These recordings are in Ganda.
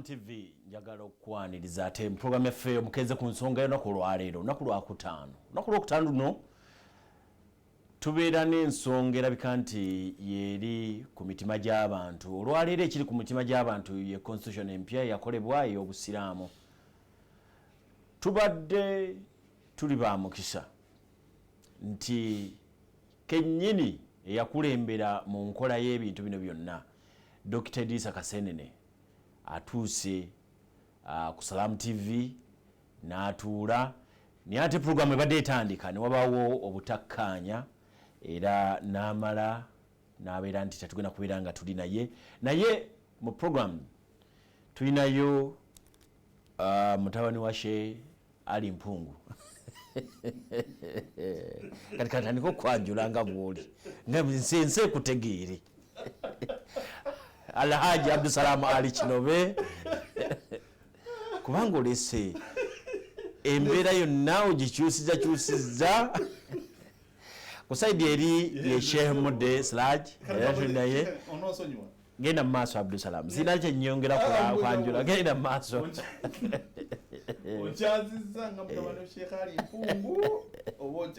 TV njagala okwaniriza ate program yaffe mukeze ku nsonga y'olunaku olwaleero olunaku lwokutaano luno tubeera n'ensonga erabika nti yeri ku mitima gy'abantu. Olwaleero ekiri ku mitima gy'abantu ye constitution empya yakolebwa ey'obusiraamu. Tubadde tuli ba mukisa nti kennyini eyakulembera mu nkola y'ebintu bino byonna Dr. Idrisa Kasenene atuuse ku Salamu TV n'atuula naye ate programu ebadde etandika ne wabaawo obutakkaanya era n'amala n'abeera nti tetugenda kubeera nga tuli naye mu programu tulinayo mutabani wa Sheikh Ali Mpungu kati katandika okwanjula nga bw'oli nga nse kutegeere Alhaji Abdusalamu Ali Kinobe kubanga olese embeera yonna ogikyusizza ku saidi eri ye Sheikh Mudde Siraj era tulinaye genda mu maaso Abdusalamu sina kyenyongera kwanjula genda mu maaso Okyazizanga mutabani wa Sheikh Ali Mpungu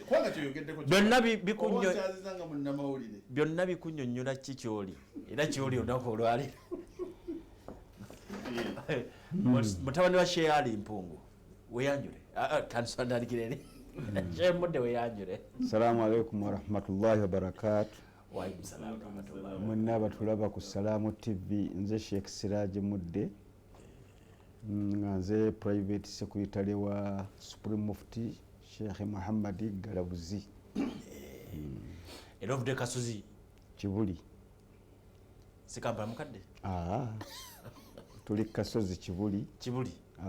kwanga kyoyogeddeko okyazizanga munnamawulire byonna bikunnyonnyola ki kyoli era kyoli olunaku olwaleero mutabani wa Sheikh Ali Mpungu weyanjule kansandalikirere Sheikh Mudde weyanjule. Assalamu alaikum warahmatullahi wabarakatuh. Wa alaikum salaam warahmatullahi. Mwenna batulaba ku Salamu TV nze Sheikh Siraj Mudde nze private secretary wa Supreme Mufti Sheikh Muhammad Galabuzi Erovde Kasozi Kibuli Sikamba mukadde tuli Kasozi Kibuli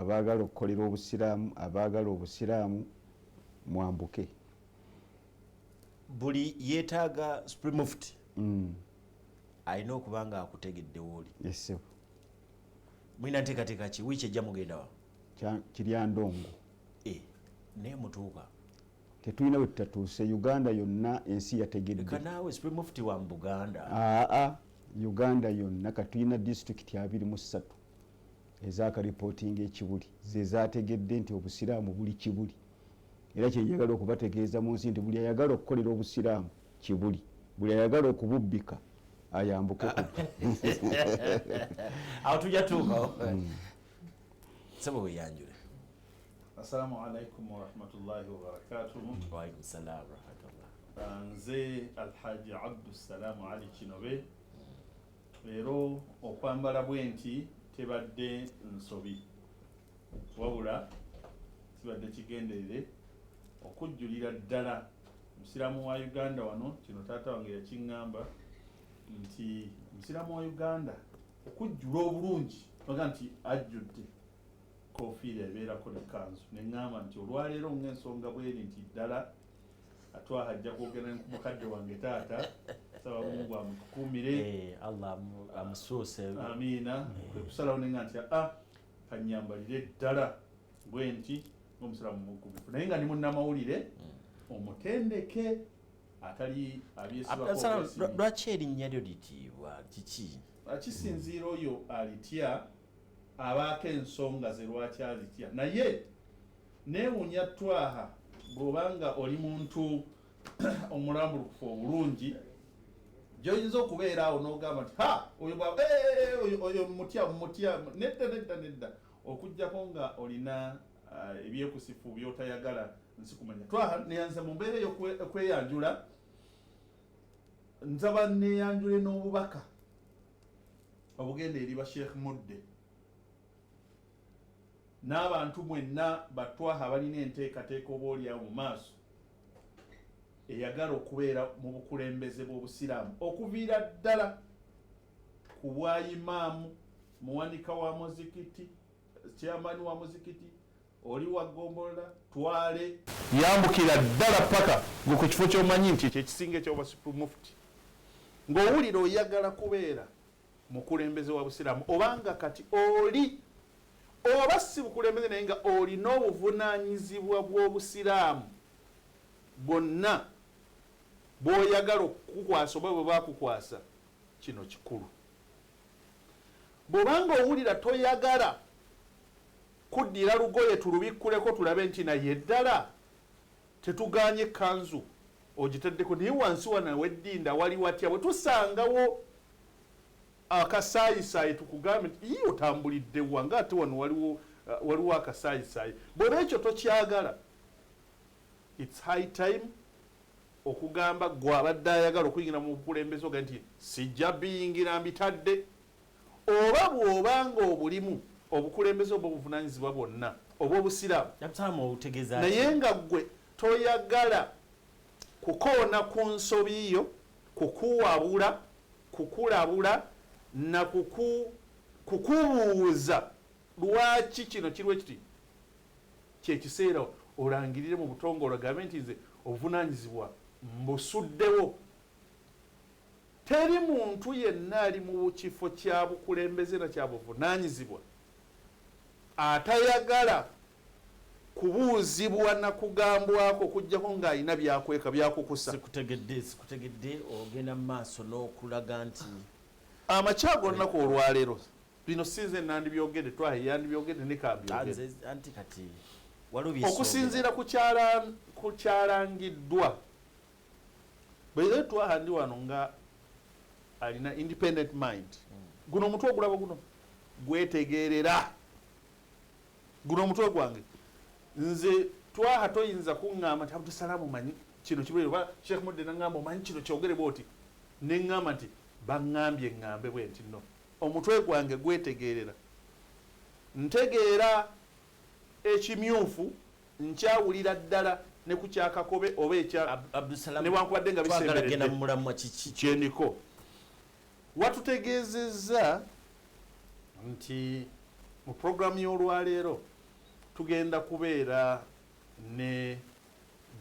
abagala okukolera obusiraamu abagala obusiraamu mwambuke buli yeetaaga Supreme Mufti alina okuba nga akutegedde wooli. Yes. Mwina nteekateeka ki wiiki ejja mugenda wa Kiryandongo naye mutuuka tetulina we tutatuuse Uganda yonna ensi yategedde kanaawe Supreme Mufti wa Buganda Uganda yonna katulina disitulikiti 23 ezakalipotinga ekibuli ze zaategedde nti obusiraamu buli Kibuli era kyenjagala okubategeeza mu nsi nti buli ayagala okukolera obusiraamu Kibuli buli ayagala okububbika ayambuke awo tujja tuuka sebo weyanjule. Assalamu alaikum warahmatullahi wabarakatuh. Wa alaikum salaam warahmatullah. Nze Alhaji Abdusalamu Ali Kinobe leero okwambala bwenti tebadde nsobi wabula kibadde kigenderere okujjulira ddala musiramu wa Uganda wano kino taata wange yakiŋŋamba nti musiramu wa Uganda okujjula obulungi oga nti ajjudde kofiira ebeerako ne kanzu neŋŋamba nti olwaleero ng'ensonga bweri nti ddala atwaha ajja kwogera ku mukadde wange taata saba Mungu amutukuumire Allah amusuuse amiina kwe kusalawo neŋŋa nti kanyambalire ddala bwe nti ng'omusiraamu mugumifu naye nga ni munnamawulire omutendeke atali abyesibako. Lwaki erinnya lyo litiibwa kiki? Kisinziira oyo alitya abaako ensonga ze lwaki alitya naye neewuunya twaha bw'obanga oli muntu omulambulukufu obulungi gy'oyinza okubeera awo n'ogamba nti oyo mutya nedda okuggyako nga olina ebyekusifu by'otayagala nsi kumanya. Twaha neyanze mu mbeera ey'okweyanjula nsaba neyanjule n'obubaka obugenda eri ba Sheikh Mudde n'abantu mwenna batwaha balina enteekateeka oba oliawo mu maaso eyagala okubeera mu bukulembeze bw'obusiraamu okuviira ddala ku bwayimaamu muwanika wa muzikiti chairman wa muzikiti oli wa Gombola Twale yambukira ddala paka ku kifo ky'omanyi nti ekisinga ekyoba Supreme Mufti ng'owulira oyagala kubeera mukulembeze wa busiraamu obanga kati oli oba si bukulembeze naye nga olina obuvunaanyizibwa bw'obusiraamu bwonna bw'oyagala okukukwasa oba bwe baakukwasa kino kikulu. bw'obanga owulira toyagala kuddira lugoye tulubikkuleko tulabe nti naye ddala tetuganye kanzu ogiteddeko naye wansi wanawe eddinda wali watya bwe tusangawo akasaayisaayi tukugambe nti ye otambulidde wanga ate wano waliwo akasaayisaayi bw'oba ekyo tokyagala its high time okugamba gwe abadde ayagala okuyingira mu bukulembeze oga nti sijja biyingira mbitadde oba bw'obanga obulimu obukulembeze obwo obuvunanyizibwa bwonna oba obusiraamu naye nga gwe toyagala kukoona ku nsobi yo kukulabula na kukubuuza lwaki kino kirwe kiti kyekiseera olangirire mu butongole ogambe nti nze obuvunanyizibwa mbusuddewo. Teri muntu yenna ali mu kifo kya bukulembeze na kya buvunanyizibwa atayagala kubuuzibwa na kugambwako kujjako ng'alina byakweka byakukusa. Sikutegedde ogenda mu maaso n'okulaga nti amakya gonna olwaleero bino sinze nandibyogedde twahe yandibyogedde ne kambyogedde anti kati okusinziira ku kyalangiddwa bwe twaha ndi wano nga alina independent mind. Guno omutwe ogulaba guno gwetegeerera, guno omutwe gwange nze twaha toyinza kuŋŋamba nti Abdusalamu manyi kino kibeere oba Sheikh Mudde naŋŋamba omanyi kino kyogere bwoti ne ŋŋamba nti baŋŋambye ŋŋambe bwe nti no. Omutwe gwange gwetegeerera, ntegeera ekimyufu nkyawulira ddala ne ku kyakakobe oba newankubadde nga bisemberedde kyendiko. Watutegeezezza nti mu programu y'olwaleero tugenda kubeera ne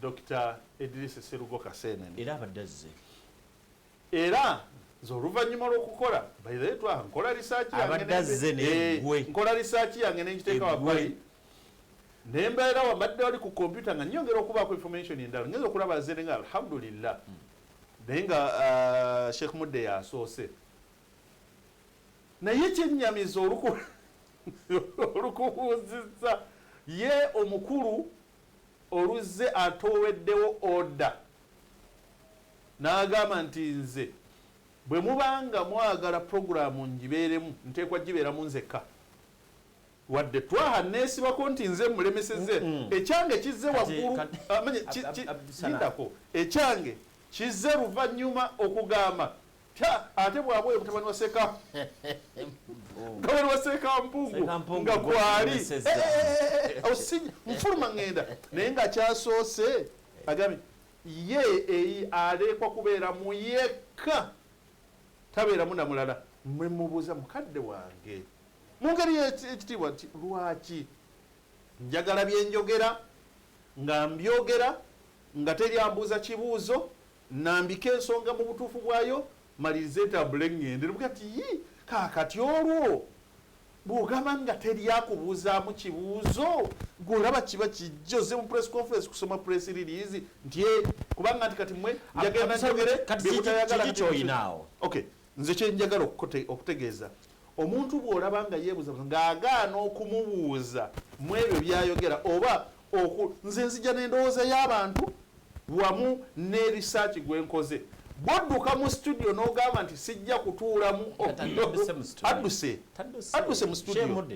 Dr. Idris Serugo Kaseenene era abadde era z'oluvannyuma lw'okukola bayitwa nkola risaaki nkola risaaki yange n'engiteeka wabbali ne mbeera wabadde wali ku kompyuta nga nnyongera okubaako information endala ngeza okulaba zere nga alhamdulillah naye nga Sheikh Mudde yasoose naye kyennyamiza olukubuuzizza ye omukulu oluzze atoweddewo oda n'agamba nti nze bwe mubanga mwagala puroguramu ngibeeremu nteekwa gibeeramu nzekka wadde twaha neesibako nti nze mulemeseze ekyange kizze waggulu ekyange kizze luvannyuma okugamba ate bwabwe mutabani wa Seka mutabani wa Seka Mpugu nga kwali nfuluma ngenda naye nga kyasoose agambye ye aleekwa kubeera mu yekka tabeeramu na mulala. Mwe mubuuza mukadde wange mu ngeri ekitiibwa nti lwaki njagala byenjogera nga mbyogera nga teryambuuza kibuuzo nambika ensonga mu butuufu bwayo malirize tabule ngende lubuga ti kaakati olwo bw'ogamba nga teryakubuuzaamu kibuuzo gw'olaba kiba kijjoze mu press conference kusoma press release nti kubanga nti kati mmwe njagenda njogere kati kyoyinaawo. Okay, nze kyenjagala okutegeeza omuntu bw'olaba nga yeebuuza ng'agaana okumubuuza mu ebyo byayogera oba nze nzija n'endowooza y'abantu wamu ne research gwenkoze bodduka mu studio n'ogamba nti sijja kutuulamu adduse mu studio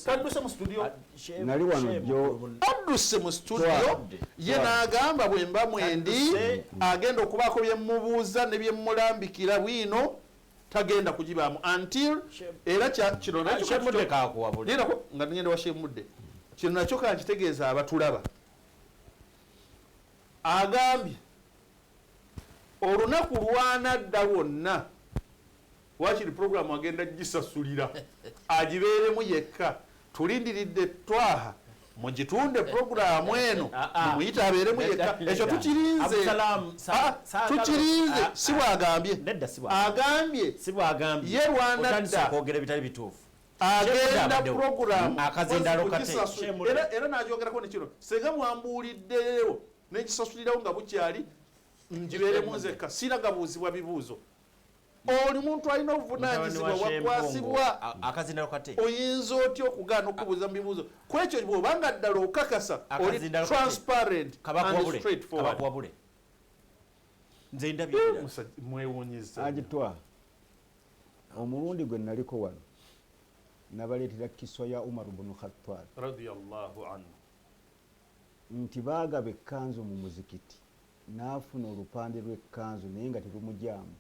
tadduse mu studio nali wano jjo adduse mu studio ye n'agamba bwe mba mwendi agenda okubaako bye mmubuuza ne bye mmulambikira bwino tagenda kugibaamu until era kino nakyo nga ngenda wa Sheikh Mudde kino nakyo kankitegeeza abatulaba agambye olunaku lwanadda lwonna wakiri programu agenda gisasulira agibeeremu yekka. Tulindiridde twaha mugitunde programu eno mumuyita abeeremu yekka. Ekyo tukirinze si bwagambye agambye ye lwanadda agenda programu era n'agyogerako nekiro senga mwambuuliddeyo nekisasulirawo nga bukyali njibeeremu nzekka siragabuuzibwa bibuuzo oli muntu alina obuvunanyizibwa wakwasibwa akazindalo kate oyinza otya okugaana okubuuza mu bibuuzo ku ekyo bw'obanga ddala okakasa oli transparent and straightforward kabakuwabule nze ndabirira mwewuunyiza agitwa omulundi gwe naliko wano nabaleetera kiswa ya Umar ibn Khattab radiyallahu anhu nti baagaba ekkanzu mu muzikiti n'afuna olupande lw'ekkanzu naye nga terumujaamu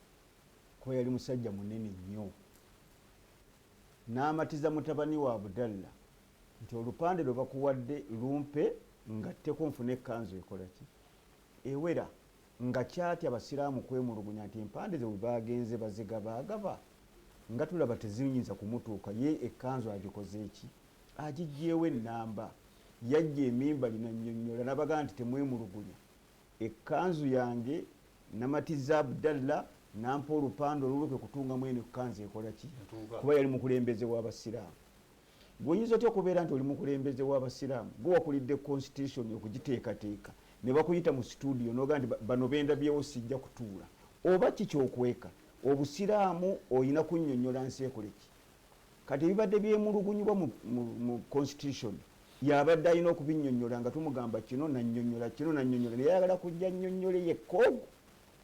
kuba yali musajja munene nnyo n'amatiza mutabani wa Abdallah nti olupande lwe bakuwadde lumpe ngatteko nfuna ekkanzu ekola ki ewera nga kyatya abasiraamu kwemulugunya nti empande ze bwe bagenze bazigabaagaba nga tulaba teziyinza kumutuuka ye ekkanzu agikoze eki agijjeewo ennamba yajja emimba linannyonnyola nabagaa nti temwemulugunya ekkanzu yange namatiza Abdallah nampa olupande olulwe kutungamu eno ekkanzu ekola ki kuba yali mukulembeze w'abasiraamu bw'oyinza otya okubeera nti oli mukulembeze w'abasiraamu gwe wakulidde constitution okugiteekateeka ne bakuyita mu studio noga nti bano bendabyewo sijja kutuula oba kikyokweka obusiraamu oyina kunnyonnyola nsi ekoleki kati ebibadde byemulugunyibwa mu constitution yabadde alina okubinnyonnyola nga tumugamba kino nannyonnyola kino nannyonnyola naye ayagala kujja nnyonnyole yekkoogo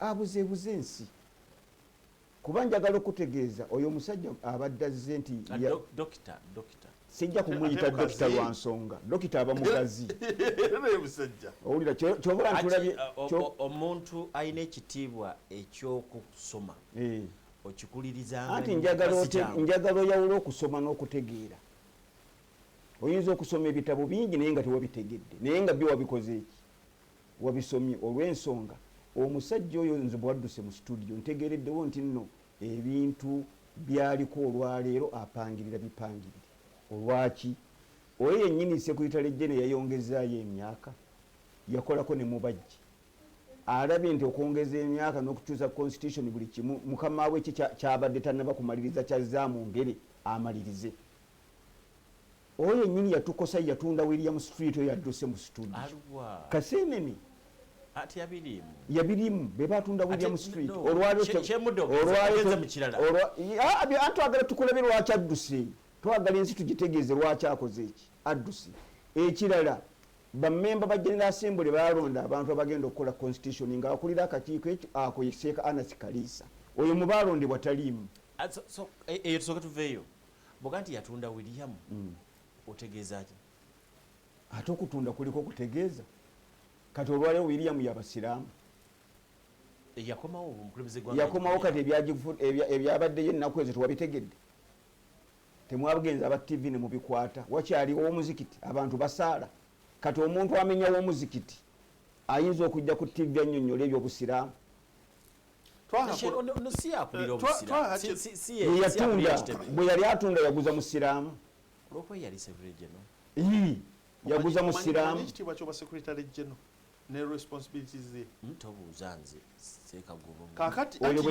abuzeebuze ensi kuba njagala okutegeeza oyo omusajja abadde azze nti dokita sijja kumuyita dokita lwa nsonga dokita aba mugazi owulira kyobula ntulabye omuntu alina ekitiibwa ekyokusoma okikulirizanga anti njagala oyawula okusoma n'okutegeera oyinza okusoma ebitabo bingi naye nga tewabitegedde naye nga byo wabikoze eki wabisomye olw'ensonga omusajja oyo nze bwadduse mu studio ntegeereddewo nti nno ebintu byaliko olwaleero apangirira bipangirire olwaki oyo yennyini sekuritale jene yayongezaayo emyaka yakolako ne mubajji alabye nti okwongeza emyaka n'okukyusa constitution buli kimu mukama we kyabadde tannaba kumaliriza kyazzaamu ngere amalirize oyo yennyini yatukosa yatunda William Street oyo yadduse mu studio kaseenene ati yabirimu be batunda William Street atwagala tukulabe lwaki adduse twagala ensi tugitegeeze lwaki akoze eki adduse ekirala bammemba ba General Assembly balonda abantu abagenda okukola constitution nga akulira akakiiko ekyo ako yeseeka Anas Kalisa oyo mu balondebwa taliimu eyo tusooke tuveeyo boga nti yatunda William otegeeza ki ate okutunda kuliko okutegeeza kati olwaleero William yabasiraamu yakomawo kati ebyabaddeyo ennaku ezo tewabitegedde temwabugenza aba TV ne mubikwata wakyaliwo omuzikiti abantu basaala kati omuntu amenya w'omuzikiti ayinza okujja ku TV annyonnyola ebyobusiraamu bwe yali atunda yaguza musiraamu yaguza musiraamu ekitiibwa ky'oba secretary general ne responsibilities ze ntobuuza nze oyo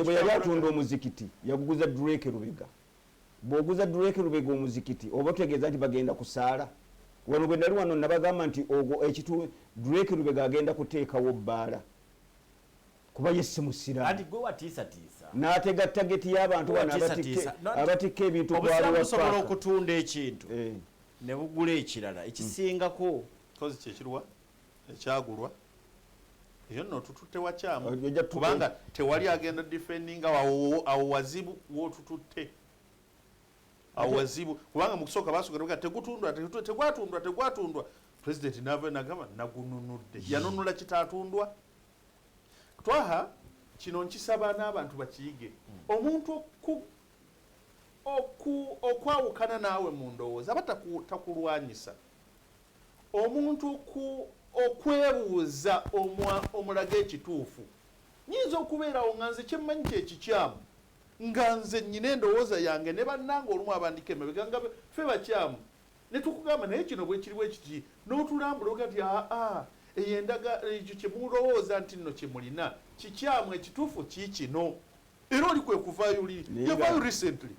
bwe yali atunda omuzikiti yaguguza Drake Lubega bw'oguza Drake Lubega omuzikiti oba otegeeza nti bagenda kusaala wano bwe nali wano nabagamba nti ogwo ekitu Drake Lubega agenda kuteekawo bbaala kuba ye si musiraamu n'atega tageti y'abantu bano abatikka ebintu osobola okutunda ekintu ne bugula ekirala ekisingako kozi kyekirwa ekyagulwa eyo nno tututte wakyamu kubanga tewali agenda defendinga awo wazibu wotututte awo wazibu kubanga mu kusooka basooka tegwatundwa president nava nagamba nagununudde yanunula kitaatundwa twaha kino nkisaba n'abantu bakiyige omuntu okwawukana naawe mu ndowooza aba takulwanyisa omuntu okwebuuza omulaga ekituufu nyinza okubeerawo nga nze kyemmanyi kyekikyamu nga nze nnyina endowooza yange ne bannanga olumu abandika emabega nga ffe bakyamu ne tukugamba naye kino bwe kiri bwekiti n'otulambula ogati eyo ekyo kyemulowooza nti nno kyemulina kikyamu ekituufu kiikino era oli kwe kuvaayo oli yavaayo recently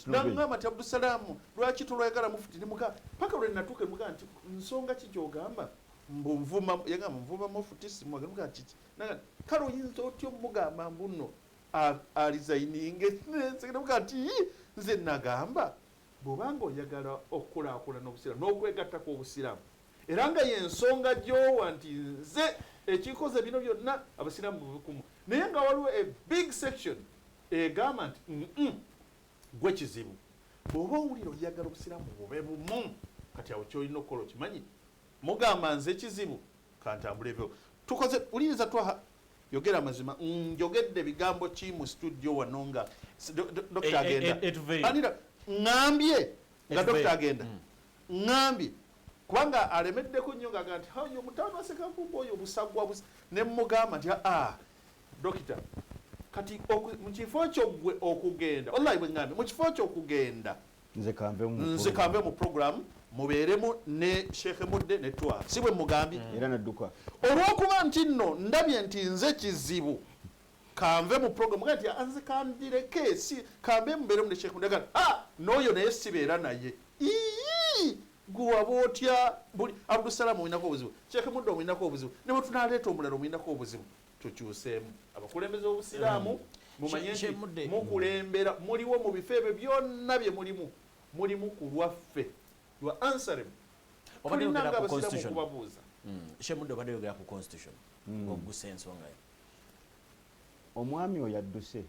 nangamba nti Abdusalaamu lwaki tolwayagala mufuti nemuga paka lwe natuuka emuga nti nsonga ki gyogamba yagamba nvuma mufuti simwaga kiki kale oyinza otya omugamba mbuno alizaininga nsegemuga nti nze nagamba bw'obanga oyagala okukulaakulana obusiraamu n'okwegattako obusiraamu era nga yensonga gy'owa nti nze ekikoze bino byonna abasiraamu bubikumu naye nga waliwo a big section egamba nti gwe kizibu bw'oba owulira oyagala obusiraamu bube bumu kati awo kyolina okukola okimanyi mugamba nze kizibu kantambulevyo tukoze uliriza twaha yogera mazima njogedde bigambo ki mu studio wano nga dokita agenda ngambye nga dokita agenda ngambye kubanga alemeddeko nnyo ngaaga nti hayo mutaano asekankumba oyo obusagwa ne mugamba nti dokita kati mu kifo kyo gwe okugenda wallahi bwe ngambye mu kifo kyo okugenda nze kambe mu program mubeeremu ne Sheikh Mudde ne twa si bwe mugambye era nadduka olw'okuba nti nno ndabye nti nze kizibu kanve mu program ngati anze kandireke si kambe mubeeremu ne Sheikh Mudde n'oyo naye sibeera naye guwaba otya buli Abdusalamu olinako obuzibu Sheikh Mudde olinako obuzibu ne bwe tunaleeta omulala olinako obuzibu tukyuseemu abakulembeze b'obusiraamu mumanye nti mukulembera muliwo mu bifo ebyo byonna bye mulimu ku lwaffe you are answering obalinanga abasiraamu okubabuuza Sheikh Mudde obadde yogera ku constitution ogusa ensonga yo omwami oyo adduse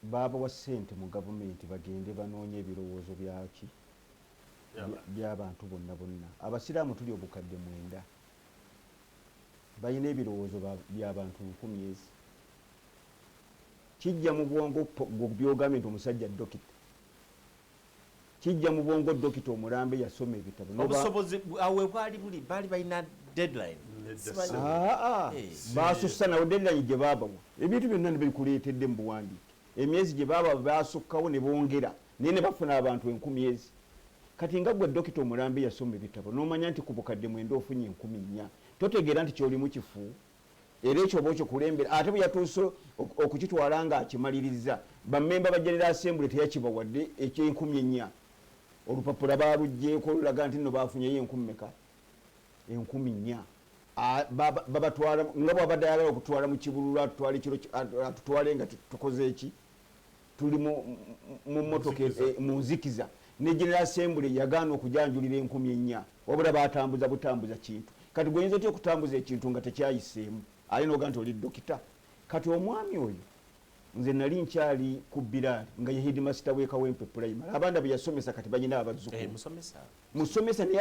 baabawa ssente mu gavumenti bagende banoonye ebirowoozo byaki by'abantu bonna abasiraamu tuli obukadde 9 balina ebirowoozo by'abantu 10,000 kijja mu bwongo byogambye nti omusajja dokita kijja mu bwongo dokita omulambe yasoma ebitabo obusobozi awe bali balina deadline basussa nawo deadline gye baabawa ebintu byonna ne bikuleetedde mu buwandiike emyezi gye baaba basukkawo ne bongera naye ne bafuna abantu 10,000 kati nga gwe dokita omulambe yasoma ebitabo n'omanya nti ku bukadde 9 ofunye 14,000 totegeera nti kyolimu kifu era ekyo oba okyokulembera ate bwe yatuuse okukitwala nga akimaliriza bammemba ba General Assembly teyakibawadde ekye14,000 olupapula balugjeeko olulaga nti nno bafunyeyo 10,000 babatwala nga bwabadde ayagala okutwala mu kibululu atutwale nga tukoze eki tuli mu mmotoka mu nzikiza ne General Assembly yagaana okujanjulira 10,000 wabula batambuza butambuza kintu kati gwe oyinza otya okutambuza ekintu nga tekyayiseemu ali noga nti oli dokita kati omwami oyo nze nali nkyali ku Biraali nga ye headmaster w'Ekawempe primary abaana be yasomesa kati banyina abazzukulu musomesa naye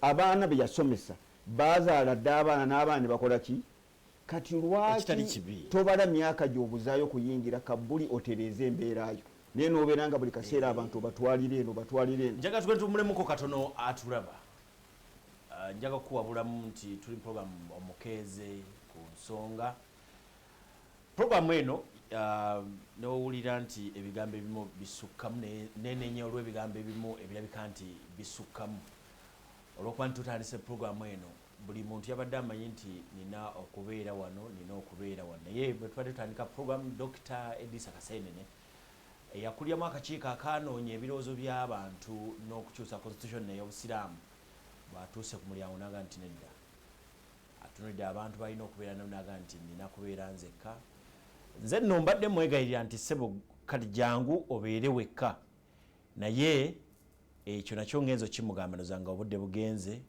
abaana be yasomesa bazaala dde abaana n'abaana ne bakola ki kati lwaki tobala myaka gy'obuzaayo kuyingira kabbuli otereeza embeerayo naye n'obeera nga buli kaseera abantu obatwalire eno njaga tugende tumulemuko katono atulaba njaga kuwabulamu nti tuli program omukeeze ku nsonga program eno n'owulira nti ebigambo ebimu bisukkamu nenenya olw'ebigambo ebimu ebirabika nti bisukkamu olw'okuba nti tutandise program eno buli muntu yabadde amanyi nti nina okubeera wano naye bwe tubadde tutandika program Dr. Edisa Kasenene eyakulyamu akakiiko akanoonya ebirowoozo by'abantu n'okukyusa constitution ey'obusiraamu bwatuuse ku mulyango naga nti nedda atunulidde abantu balina okubeera naga nti nina kubeera nzekka nze nno mbadde mwegayirira nti ssebo kati jangu obeere wekka naye ekyo nakyo ngenzo kimugamba nozanga obudde bugenze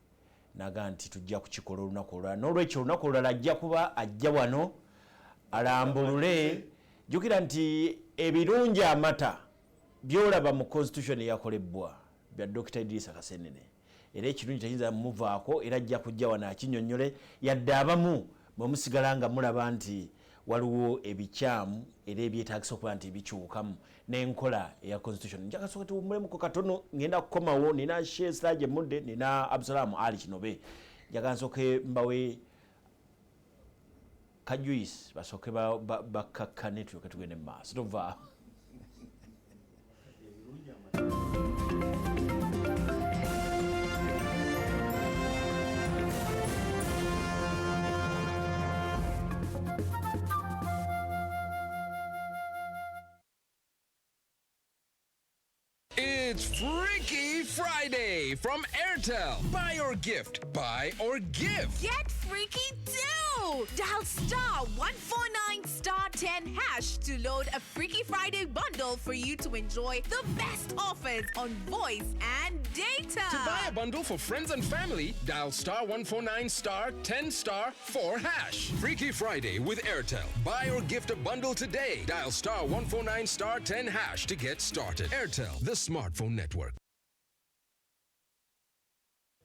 naga nti tujja kukikola olunaku olulala n'olwekyo olunaku olulala ajja kuba ajja wano alambulule jjukira nti ebirungi amata byolaba mu constitution eyakolebwa bya Dr. Idrisa Kasenene era ekirungi tekiyinza muvaako era ajja kujja wano akinyonnyole yadde abamu bwe musigala nga mulaba nti waliwo ebikyamu era ebyetaagisa okuba nti bikyukamu n'enkola eya constitution njaga soka tumulemuko katono ngenda kukomawo nina Sheikh Siraje Mudde nina Abdusalamu Ali Kinobe njaga nsoke mbawe kajuice basoke bakakkane tuyoke tugende mu maaso tova It's Freaky Friday from Airtel. Buy or gift. Buy or gift. Get freaky too! Dial *149*2 *10# to load a Freaky Friday bundle for you to enjoy the best offers on voice and data. To buy a bundle for friends and family, dial *149*10*4#. Freaky Friday with Airtel. Buy or gift a bundle today. Dial *149*10# to get started. Airtel, the smartphone network.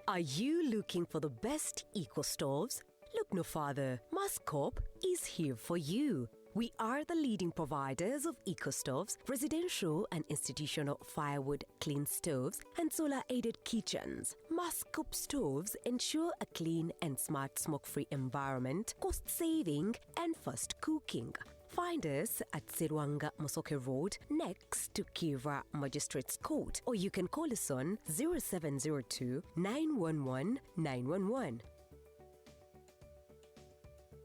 Are you looking for the best eco-stoves? Look no farther. Muscorp is here for you. We are the leading providers of eco-stoves, residential and institutional firewood clean stoves, and solar-aided kitchens. Muscorp stoves ensure a clean and smart smoke-free environment, cost-saving, and fast cooking. Find us at Sirwanga Mosoke Road, next to Kiva Magistrates Court, or you can call us on 0702 911 911.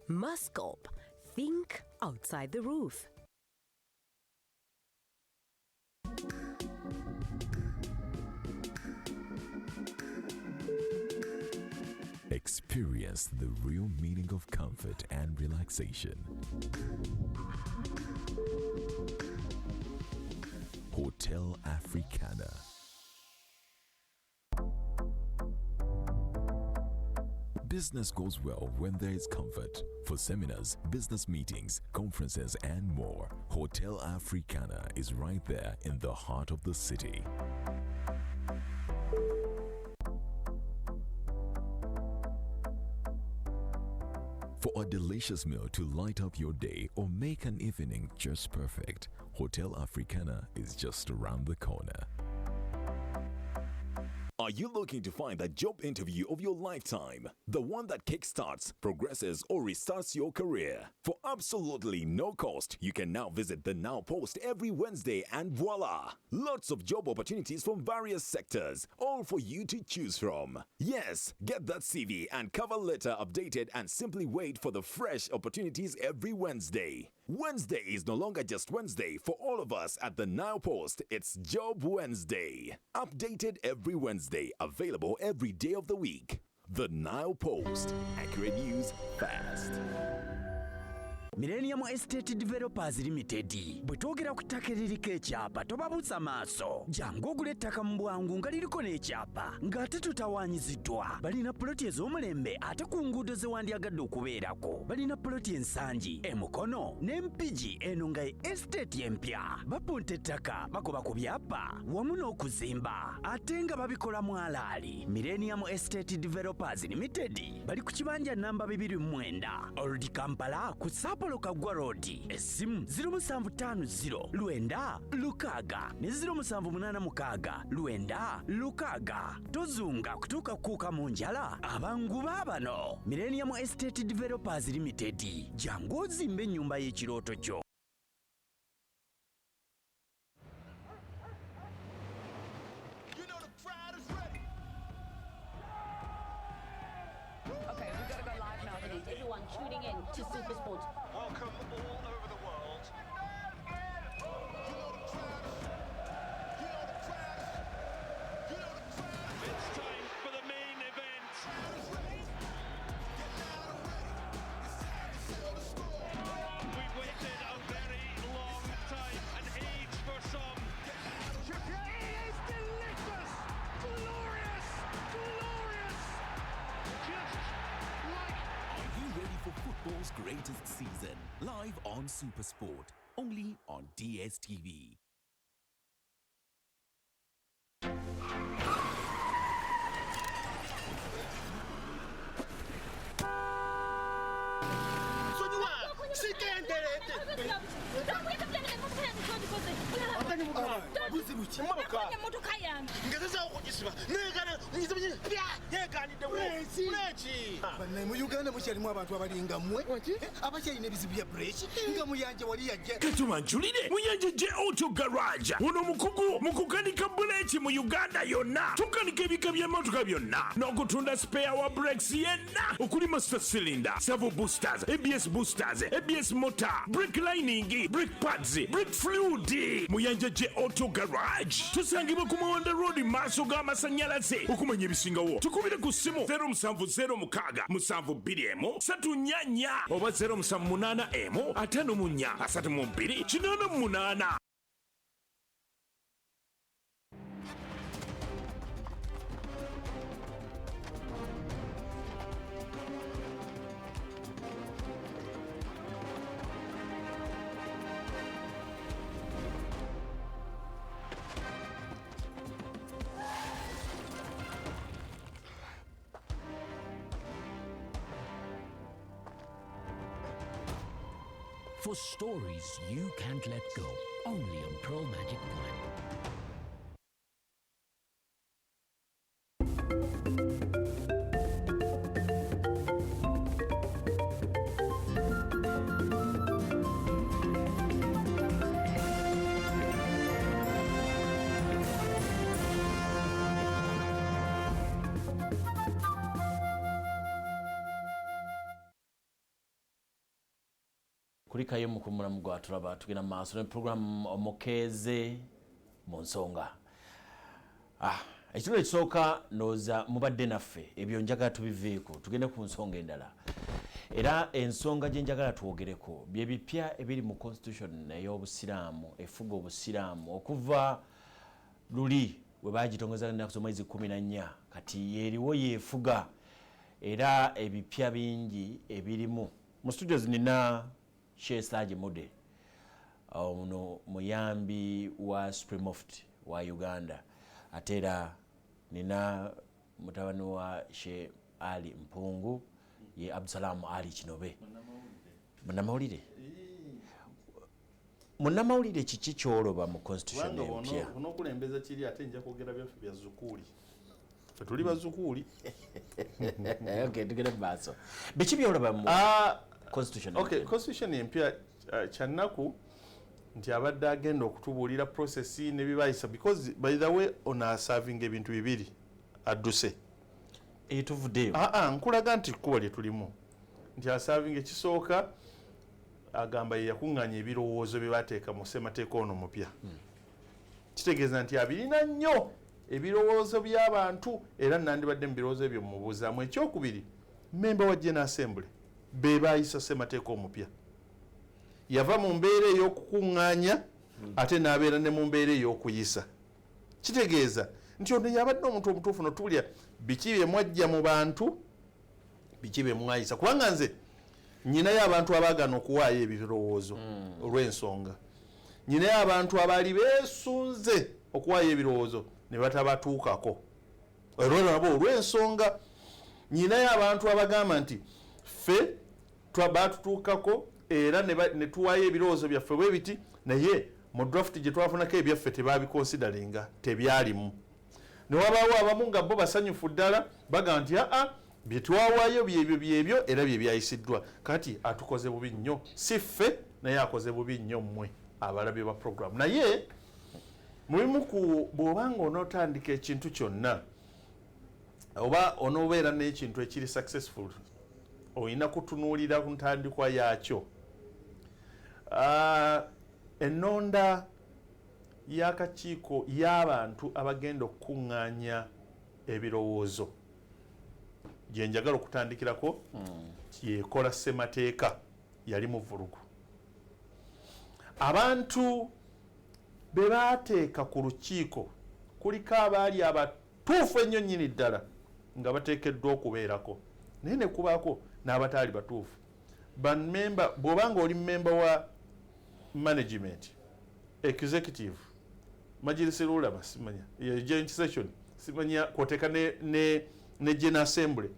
Muscorp. Think outside the roof. Experience the real meaning of comfort and relaxation. Hotel Africana. Business goes well when there is comfort. For seminars, business meetings, conferences, and more, Hotel Africana is right there in the heart of the city. For a delicious meal to light up your day or make an evening just perfect, Hotel Africana is just around the corner. Are you looking to find the job interview of your lifetime? The one that kickstarts, progresses, or restarts your career? For absolutely no cost, you can now visit the Now Post every Wednesday and voila! Lots of job opportunities from various sectors, all for you to choose from. Yes, get that CV and cover letter updated and simply wait for the fresh opportunities every Wednesday. Wednesday is no longer just Wednesday for all of us at the Now Post. It's Job Wednesday. Updated every Wednesday, available every day of the week. The Now Post. Accurate news fast. Millennium Estate Developers Limited bwe twogera ku ttaka eririko ekyapa tobabuusa maaso jangu ogula ettaka mu bwangu nga liriko n'ekyapa ng'ate tutawaanyiziddwa balina poloti ez'omulembe ate ku nguudo ze wandyagadde okubeerako balina poloti ensangi emukono n'empigi eno nga ye estate empya bapunta ettaka bagoba ku byapa wamu n'okuzimba ate nga babikola mu alaali. Millennium Estate Developers Limited bali ku kibanja namba 29 Old Kampala ku Sapolo Kagwa Road. Esimu 0750 Lwenda Lukaga ne 0786 Lwenda Lukaga. Tozunga kutuuka kuuka mu njala abangu baabano. Millennium Estate Developers Limited jangu ozimbe ennyumba y'ekirooto kyo. Everyone tuning in to Super Sport. Welcome all over the world. It's time for the main event. We've waited a very long time, an age for some. It is delicious, glorious, glorious. Just like. Are you ready for football's greatest season? Live on SuperSport, only on DSTV. mu Uganda mukyalimu abantu abalinga mmwe abakyalina ebizibu bya breki nga muyanja wali yajja katumanjulire muyanja gye auto garage uno mukugu mu kukanika buleki mu Uganda yonna tukanika ebika by'emmotoka byonna n'okutunda spare wa brakes yenna okuli master cylinder, servo boosters, ABS boosters, ABS motor, brake lining, brake pads, brake fluid. Muyanja gye auto Auto Garage tusangibwa ku Mawanda Road maaso g'amasannyalaze. Okumanya ebisingawo tukubire ku ssimu 07067231 oba 07845238. For stories you can't let go, only on Pearl Magic Prime. Kulikayo mukumulamu gwa tulaba tugenda maaso ne program omukeeze mu nsonga. Ekiro ekisooka noza mubadde naffe ebyo njagala tubiveeko tugende ku nsonga endala. Era ensonga gye njagala twogereko bye bipya ebiri mu constitution ey'obusiraamu efuga obusiraamu okuva luli we bagitongeza ennaku z'omwezi 14 kati yeriwo yeefuga era ebipya bingi ebirimu. Mu studios nina Sheikh Mode ono muyambi wa Supreme Mufti wa Uganda atera nina mutabani wa Sheikh Ali Mpungu ye Abdulsalam Ali Kinobe munnamawulire kiki kyoloba mu constitution empya onokulembeza kiri ate nja kwogera byaffe bya zukuli tuli bazukuli okay tugende maaso biki byoloba mu constitution constitution empya kyannaku nti abadde agenda okutubuulira process ne bibayisa because by the way ona serving ebintu bibiri adduse etuvuddeyo nkulaga nti kuba lye tulimu nti aserving ekisooka agamba yakuŋŋanya ebirowoozo bye bateeka mu ssemateeka ono mupya kitegeeza nti abirina nnyo ebirowoozo by'abantu era nandibadde mu birowoozo ebyo mubuzaamu. Ekyokubiri memba wa General Assembly be baayisa ssemateeka omupya yava mu mbeera ey'okukuŋŋaanya ate n'abeera ne mu mbeera ey'okuyisa. Kitegeeza nti ono yabadde omuntu omutuufu notulya biki bye mwajja mu bantu biki bye mwayisa kubanga nze nyinayo abantu abaagana okuwaayo ebirowoozo olw'ensonga nyinayo abantu abaali beesunze okuwaayo ebirowoozo ne batabatuukako olwo nabo olw'ensonga nyinayo abantu abagamba nti ffe batutuukako era ne tuwaayo ebirowoozo byaffe bwe biti naye mu draft gye twafunako ebyaffe tebabikonsideringa tebyalimu ne wabaawo abamu nga bo basanyufu ddala bagamba nti bye twawaayo byebyo era bye byayisiddwa kati atukoze bubi nnyo si ffe naye akoze bubi nnyo mmwe abalabi ba program. Naye mulimu ku bw'obanga onootandika ekintu kyonna oba onoobeera n'ekintu ekiri successful olina kutunuulira ku ntandikwa yaakyo. Ennonda y'akakiiko y'abantu abagenda okukuŋŋaanya ebirowoozo gye njagala okutandikirako yeekola ssemateeka yali mu vulugu. Abantu be baateeka ku lukiiko kuliko abaali abatuufu ennyo nnyini ddala nga bateekeddwa okubeerako naye ne kubaako n'abataali batuufu. Bamemba bw'obanga oli memba wa management executive majilisi lulama simanya joint session simanya kwoteeka ne General Assembly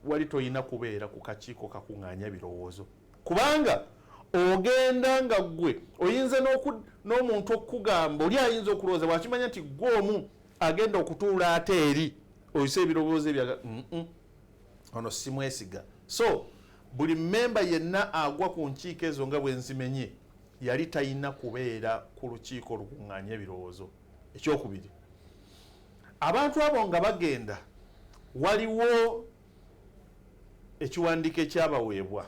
wali toyina kubeera ku kakiiko kakuŋŋaanya birowoozo kubanga ogenda nga ggwe oyinza n'omuntu okukugamba oli ayinza okulowooza bwakimanya nti ggwe omu agenda okutuula ate eri oyise ebirowoozo ebyaga ono simwesiga. So buli memba yenna agwa ku nkiiko ezo nga bwe nzimenye yali tayina kubeera ku lukiiko olukuŋŋaanya ebirowoozo. Ekyokubiri abantu abo nga bagenda waliwo ekiwandiiko ekyabaweebwa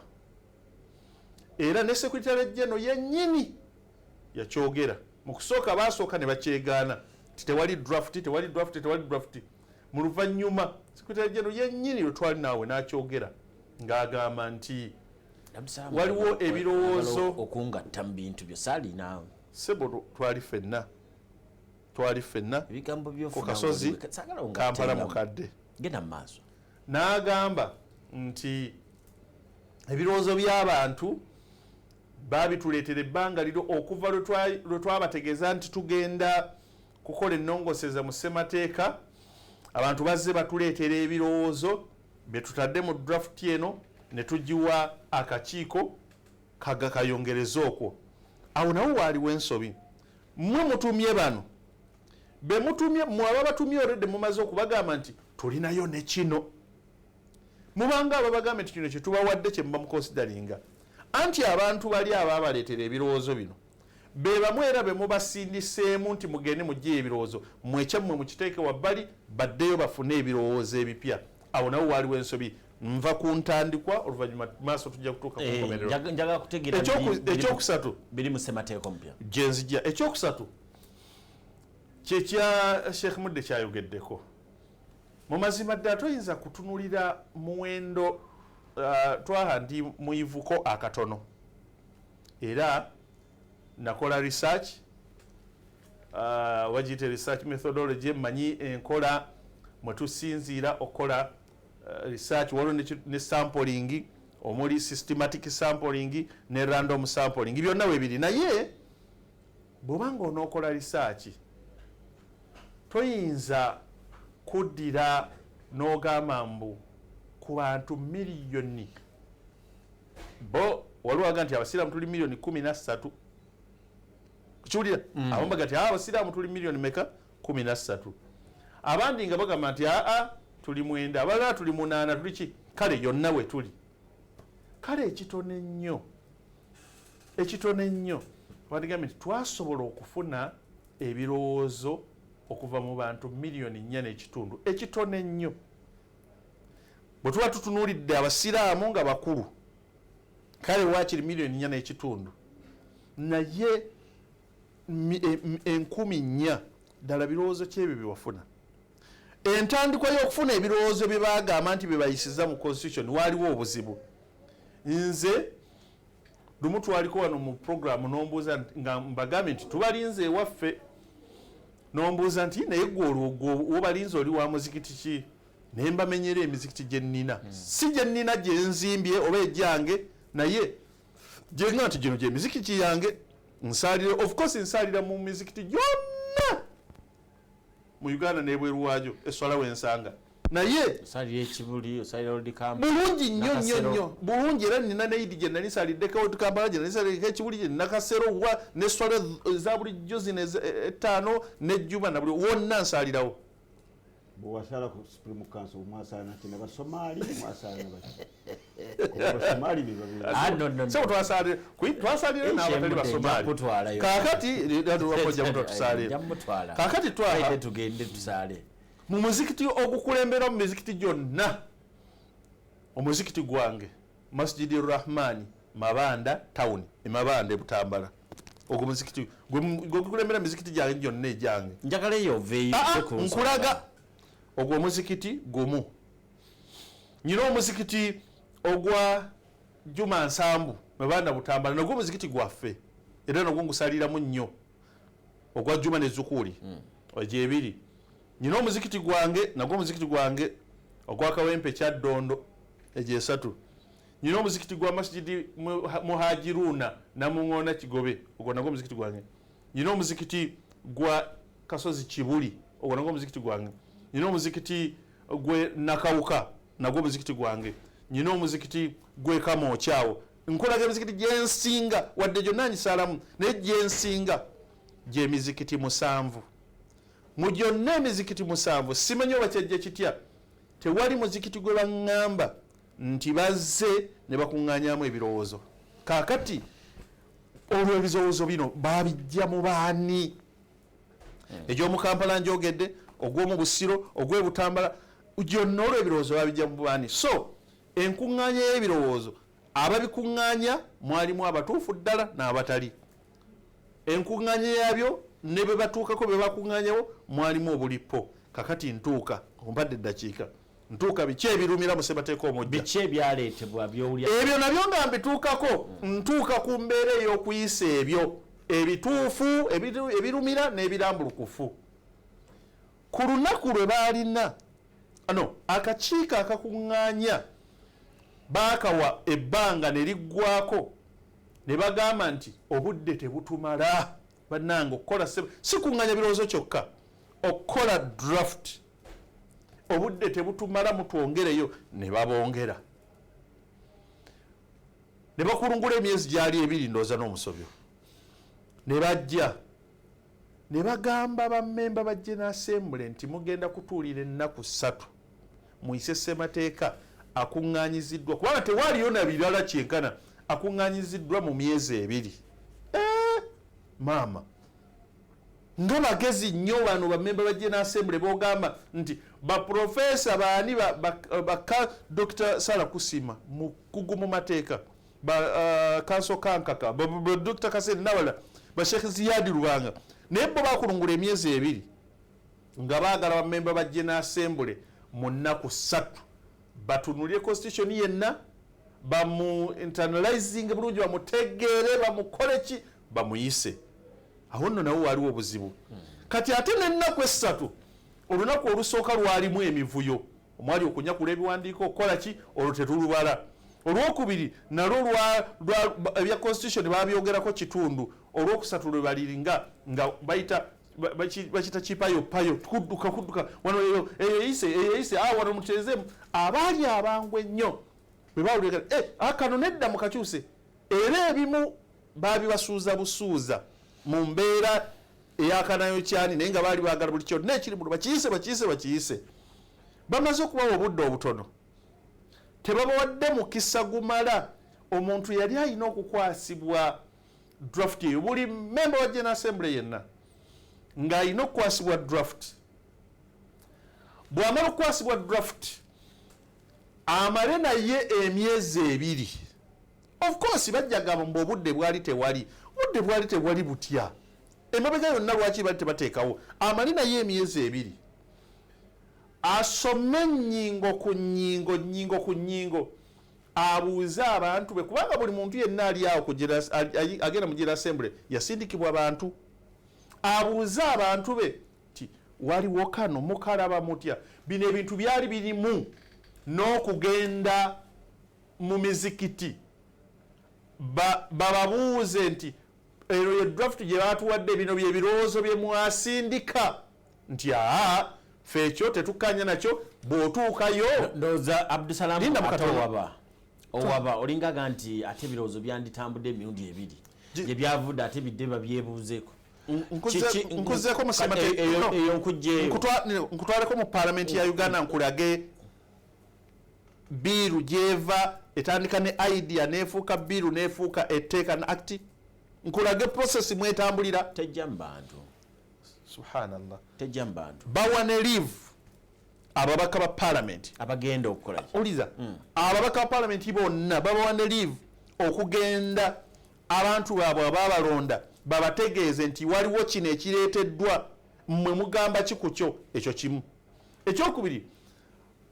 era ne Secretary General yennyini yakyogera mu kusooka basooka ne bakyegaana tewali draft mu luvannyuma Secretary General yennyini lwe twali naawe n'akyogera ng'agamba nti waliwo ebirowoozo okungatta mu bintu byo saali naawe sebo twali ffenna ebigambo ku kasozi Kampala mukadde genda mu maaso n'agamba nti ebirowoozo by'abantu babituleetera ebbanga liro okuva lwe twabategeeza nti tugenda kukola ennongoseza mu ssemateeka abantu bazze batuleetera ebirowoozo bye tutadde mu draft eno ne tugiwa akakiiko kayongereza okwo awo nawo waaliwo ensobi mmwe mutumye bano be mutumye mwaba batumye olwedde mumaze okubagamba nti tulinayo ne kino mubanga ababagambe nti kino kye tubawadde kye muba mukonsidaringa anti abantu bali ababaleetera ebirowoozo bino be bamu era be mubasindiseemu nti mugende mugye ebirowoozo mwekyammwe mukiteeke wabbali baddeyo bafune ebirowoozo ebipya awo nawo waaliwo ensobi nva ku ntandikwa oluvannyuma maaso tujja kutuuka ku nkomerero njagala kutegeera ekyokusatu biri mu ssemateeka omupya gye nzijja ekyokusatu kyekya Sheikh Mudde kyayogeddeko mu mazima ddala toyinza kutunulira muwendo twaha ndi muyivuko akatono era nakola research wagiyite research methodology manyi enkola mwe tusinziira okola research waliwo ne sampling omuli systematic sampling ne random sampling byonna webiri naye bw'obanga onookola research toyinza kuddira n'ogamba mbu ku bantu miliyoni bo waliwo aga nti abasiraamu tuli miliyoni 13 kukiwulira abamu baga nti abasiraamu tuli miliyoni meka 13 abandi nga bagamba nti tuli 9 abalala tuli 8 tuli ki kale yonna we tuli kale ekitone nnyo badigambye nti twasobola okufuna ebirowoozo okuva mu bantu miliyoni 4.5 ekitone nnyo bwe tuba tutunuulidde abasiraamu nga bakulu kale waakiri miliyoni 4.5 naye 10,000 ddala birowoozo kyebyo bye wafuna entandikwa y'okufuna ebirowoozo bye baagamba nti bye bayisiza mu constitution waaliwo obuzibu nze lumu twaliko wano mu programu nombuuza nga mbagambe nti tubalinze ewaffe nombuuza nti naye gwe olwo wobalinze oli wa muzikiti ki naye mbamenyera emizikiti gye nnina si gye nnina gye nzimbye oba ejjange naye gyenga nti gino gye mizikiti yange nsaalira of course nsaalira mu mizikiti gyonna mu Uganda n'ebweru waajo eswala wensanga naye bulungi nnyo bulungi era nina neidi gye nali nsaliddeko Kampala gye nali nsaliddeko ekibuli gye nina Kasero wa n'eswala za bulijjo zino 5 n'ejjuba na buli wonna nsalirawo bwasala ku Supreme Council mwasana kina basomali mwasana basomali so twasalira n'abatali basomali kakati wakoja muto tusale kakati twaha tugende tusale mu muzikiti ogukulembera mu mizikiti gyonna omuzikiti gwange Masjidi Rahmani Mabanda town Mabanda Butambala ogwo muzikiti gwe mizikiti gyange gyonna ejjange njagala eyo veyi nkulaga ogwo muzikiti gumu nyina omuzikiti ogwa Juma Nsambu Mabanda Butambala nagwo muzikiti gwaffe era nagwo ngusaliramu nnyo ogwa Juma ne Zukuli ojebiri nyina omuzikiti gwange nagwo omuzikiti gwange ogwa Kawempe kya Ddondo ejesatu nyina omuzikiti gwa Masjidi Muhajiruna na Mungona Kigobe ogwo nagwo omuzikiti gwange nyina omuzikiti gwa Kasozi Kibuli ogwo nagwo omuzikiti gwange nyina omuzikiti gwe Nakawuka nagwo omuzikiti gwange nyina omuzikiti gwe Kamokyawo nkolaga emizikiti gyensinga wadde gyonna ngisalamu naye gyensinga gye mizikiti 7 mu gyonna emizikiti 7 simanyi oba kyajja kitya tewali muzikiti gwe baŋŋamba nti bazze ne bakuŋŋaanyamu ebirowoozo kaakati olwo ebirowoozo bino babijja mu baani egy'omu Kampala njogedde ogw'omu Busiro ogw'e Butambala gyonna olwo ebirowoozo babijja mu baani so enkuŋŋaanya y'ebirowoozo ababikuŋŋaanya mwalimu abatuufu ddala n'abatali enkuŋŋaanya yabyo ne bwe batuukako bwe bakuŋŋaanyawo mwalimu obulipo. Kakati ntuuka ompadde eddakiika ntuuka biki ebirumira mu ssemateeka omujja, biki ebyaleetebwa byowulya ebyo nabyo nga mbituukako. Ntuuka ku mbeera ey'okuyisa ebyo ebituufu ebirumira n'ebirambulukufu. Ku lunaku lwe baalina akakiiko akakuŋŋaanya baakawa ebbanga ne liggwako ne bagamba nti obudde tebutumala bannange okukola si kuŋŋaanya birowoozo kyokka, okukola draft obudde tebutumala mutwongereyo. Ne babongera ne bakulungula emyezi gyali 2 ndowooza n'omusobyo, ne bajja ne bagamba bammemba ba General Assembly nti mugenda kutuulira ennaku 3 muyise ssemateeka akuŋŋaanyiziddwa, kubanga tewaaliyo na birala kyenkana, akuŋŋaanyiziddwa mu myezi 2. Maama nga bagezi nnyo bano bammemba ba General Assembly bogamba nti baprofesa baani baka Dr. Sara Kusima mukugu mu mateeka, Kanso Kankaka, Dr. Kaseni Nawala, Sheikh Ziyadi Lubanga, naye bo bakulungula emyezi 2 nga baagala bammemba ba General Assembly mu nnaku 3 batunulye constitution yenna, bamu internalizing bulungi, bamutegeere, bamukole ki, bamuyise. Awo nno nawo waliwo obuzibu. Kati ate n'ennaku 3 olunaku olusooka lwalimu emivuyo, omwali okunyakula ebiwandiiko okukola ki, olwo tetulubala. Olwokubiri nalwo ebya constitution babyogerako kitundu, olwokusatu lwe baliri nga bayita bakita kipayo kudduka wano eyise wano muteezemu. Abaali abangwe ennyo bwe bawulira akano nedda mu kakyuse, era ebimu babibasuuza busuuza mu mbeera eyakanayo kyani, naye nga baali baagala buli kyonna ekiri mu bakiyise. Bamaze okubawa obudde obutono, tebabawadde mukisa gumala. Omuntu yali alina okukwasibwa draft eyo, buli memba wa General Assembly yenna ng'alina okukwasibwa draft. Bw'amala okukwasibwa draft amale naye emyezi 2. Of course bajjagamba mbu obudde bwali tewali butya, emabega yonna lwaki bali tebateekawo. Amale naye emyezi 2 asome nnyingo ku nnyingo abuuze abantu be, kubanga buli muntu yenna ali awo agenda mu General Assembly yasindikibwa abantu. Abuuze abantu be ti waliwo kano mukalaba mutya. Bino ebintu byali birimu n'okugenda mu mizikiti bababuuze nti ero ye draft gye batuwadde, bino bye birowoozo bye mwasindika, nti ffe ekyo tetukkanya nakyo. Bw'otuukayo ndowooza Abdusalamu owaba olingaga nti ate ebirowoozo byanditambudde emirundi 2 gye byavudde ate bidde babyebuuzeeko. Nkuzeeko mu ssemateeka eyo nkujjeeyo nkutwaleko mu Parliament ya Uganda, nkulage biiru gyeva etandika ne idea nefuuka biiru nefuuka etteeka na acti, nkulage process mwetambulira. tejja mu bantu, subhanallah, tejja mu bantu. bawa ne leave ababaka ba Parliament abagenda okukola uliza ababaka ba Parliament bonna babawa ne leave okugenda abantu baabwe ababalonda babategeeze nti waliwo kino ekireeteddwa, mmwe mugamba kikukyo. Ekyo kimu. Ekyokubiri,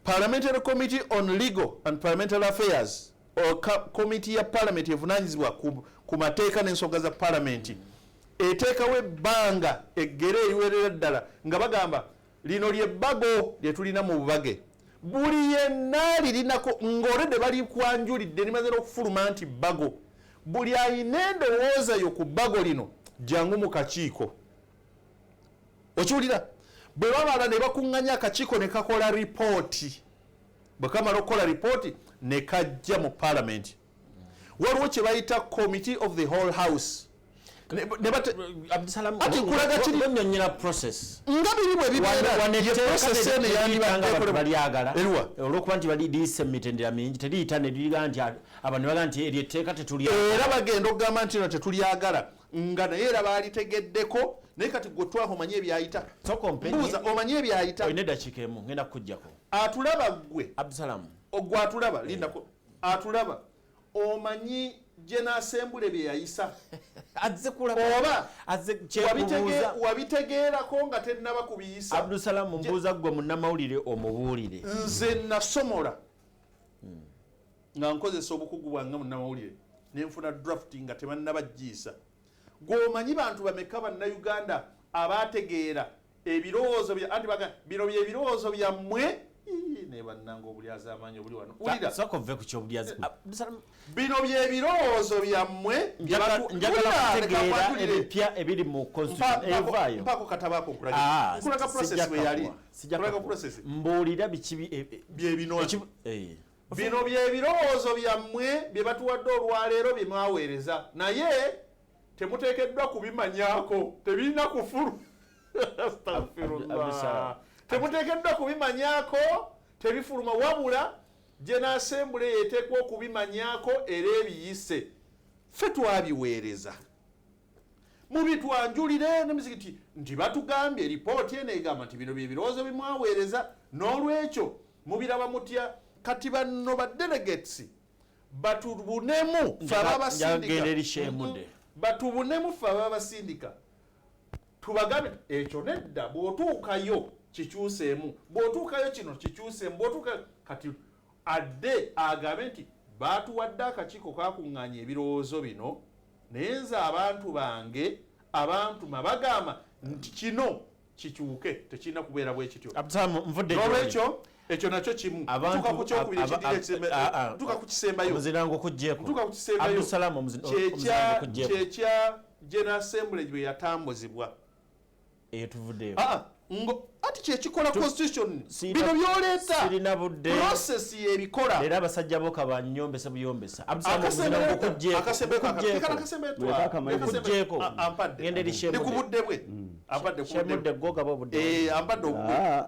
Parliamentary Committee on Legal and Parliamentary Affairs committee ya Parliament evunaanyizibwa ku mateeka n'ensonga za Parliament eteekawo ebbanga eggere eriwerera ddala nga bagamba lino lyebbago lye tulina mu bubage, buli yenna lirinako ng'olwedde bali kwanjulidde limaze n'okufuluma nti bbago. Buli ayina endowooza yo ku bbago lino jangu mu kakiiko. Okiwulira? Bwe babala ne bakuŋŋanya akakiiko ne kakola ripooti, bwe kamala okukola ripooti ne kajja mu Parliament. Waliwo kye bayita Committee of the Whole House. Abdusalamu ati nkulaga kiri nnyonnyola process nga biri bwe bibeera ye process ene yandibadde balyagala elwa olwokuba nti bali liyisa emitendera mingi teriyita ne liriga nti abantu baga nti eryo etteeka tetulyagala, era bagenda okugamba nti no tetulyagala nga naye era baalitegeddeko. Naye kati gwe twaho omanye ebyayita, buuza omanye ebyayita. olina eddakiika emu ngenda kukuggyako. Atulaba gwe Abdusalamu gwe atulaba lindako atulaba omanyi General Assembly bye yayisa azekula oba wabitegeerako nga tennaba kubiyisa. Abdusalam mbuuza gwe munnamawulire omubuulire. Nze nasomola nga nkozesa obukugu bwange munnamawulire nenfuna drafting nga tebannabajjiisa. Gw'omanyi bantu bameka bannayuganda abategeera ebirowoozo bino byebirowoozo byammwe ne bannanga obulyazi amanyi obuli wano. Sokove ku kyobulyazi. Bino byebirowoozo byammwe njagala kutegeera ebipya ebiri mu constitution evaayo. Mpako katabako nkulaga process bwe yali. Nkulaga process. Mbuulira biki byebino. Bino byebirowoozo byammwe bye batuwadde olwaleero bye mwaweereza naye temuteekeddwa kubimanyaako tebirina kufulu. Temuteekeddwa kubimanyaako tebifuluma wabula General Assembly yeeteekwa okubimanyaako era ebiyise ffe twabiweereza mubitwanjulire nemizikiti nti batugambye ripooti eno egamba nti bino byebirowoozo bimwaweereza n'olwekyo mubiraba mutya kati banno ba delegates batubunemu ffe ababasindika tubagambe ekyo nedda bw'otuukayo kikyuseemu bw'otuukayo kino kikyuseemu bw'otuukayo kati adde agambe nti baatuwadde akakiiko kakuŋŋaanya ebirowoozo bino naye nze abantu bange abantu bagamba nti kino kikyuke tekirina kubeera bwe kityo. N'olwekyo ekyo nakyo kimu tuka ku kyokubiri tuka ku kisembayo kyekya General Assembly bwe yatambuzibwa ati kyekikola constitution bino byoleeta process yebikola era abasajja boka banyombesa buyombesa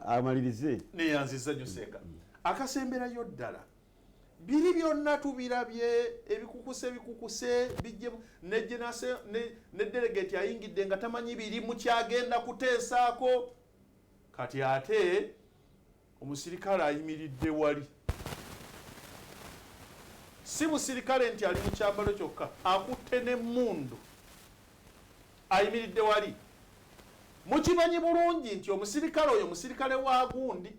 amalirize neyanziza nyoseeka akasemberayo ddala biri byonna tubirabye ebikukuse bijje ne delegate ayingidde nga tamanyi biri mu kyagenda kuteesaako kati ate omusirikale ayimiridde wali si musirikale nti ali mu kyambalo kyokka akutte n'emmundu ayimiridde wali mukimanyi bulungi nti omusirikale oyo musirikale wa gundi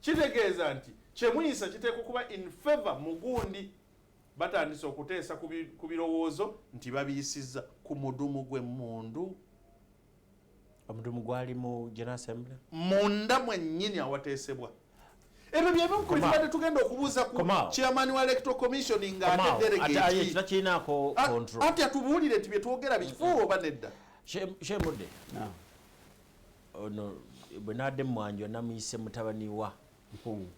kitegeeza nti kyemuyisa kiteekwa okuba in favor mu gundi batandise okuteesa ku birowoozo nti babiyisizza ku mudumu gw'emmundu. Omudumu gwali mu General Assembly munda mwennyini awateesebwa ebyo byebimu ku bitubadde tugenda okubuuza ku chairman wa electoral commission ng'ate delegate ati atubuulire nti bye twogera bikifuuwa oba nedda. Shemudde ono bwe nadde mwanjo namuyise mutabani wa Mpungu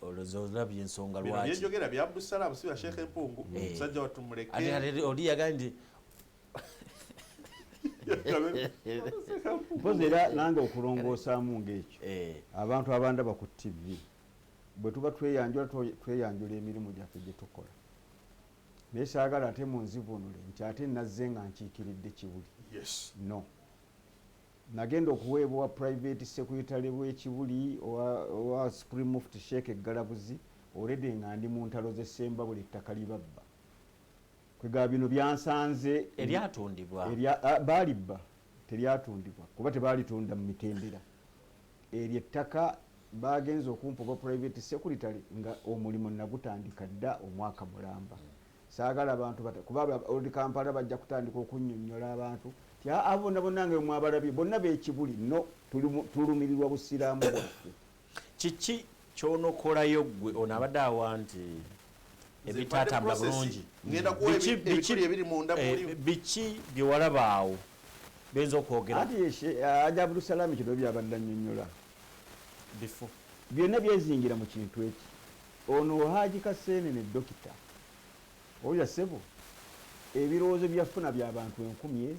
olozolabye ensonga lwaki byejogera bya Abdussalam si bya Sheikh Mpungu musajja watumuleke oli yagandi mpozera nange okulongoosaamu ng'ekyo abantu abandaba ku TV bwe tuba tweyanjula emirimu gyaffe gye tukola naye saagala ate munzivunule nti ate nazze nga nkiikiridde Kibuli. No, nagenda okuweebwa private secretary w'Ekibuli owa Supreme Mufti Sheikh Eggalabuzi olede nga ndi mu ntalo z'Essemba buli ttaka libabba kwega bino byansanze eryatundibwa baalibba teryatundibwa kuba tebaalitunda mu mitendera eryo ettaka bagenza okumpa oba private secretary nga omulimu nagutandika dda omwaka mulamba. Saagala abantu kuba oli Kampala bajja kutandika okunnyonnyola abantu ti bonna bonnange mwabalabye bonna b'Ekibuli no tulumirirwa busiraamu bwaffe. Kiki kyonokolayo gwe ono abadde awa nti ebitatambula bulungi biki byewalabaawo benza okwogera ati Ajja Abdulsalami kino byabadde annyonnyola bifo byonna byezingira mu kintu eki. Ono Haji Kaseene ne dokita oya sebo ebirowoozo byafuna by'abantu 10,000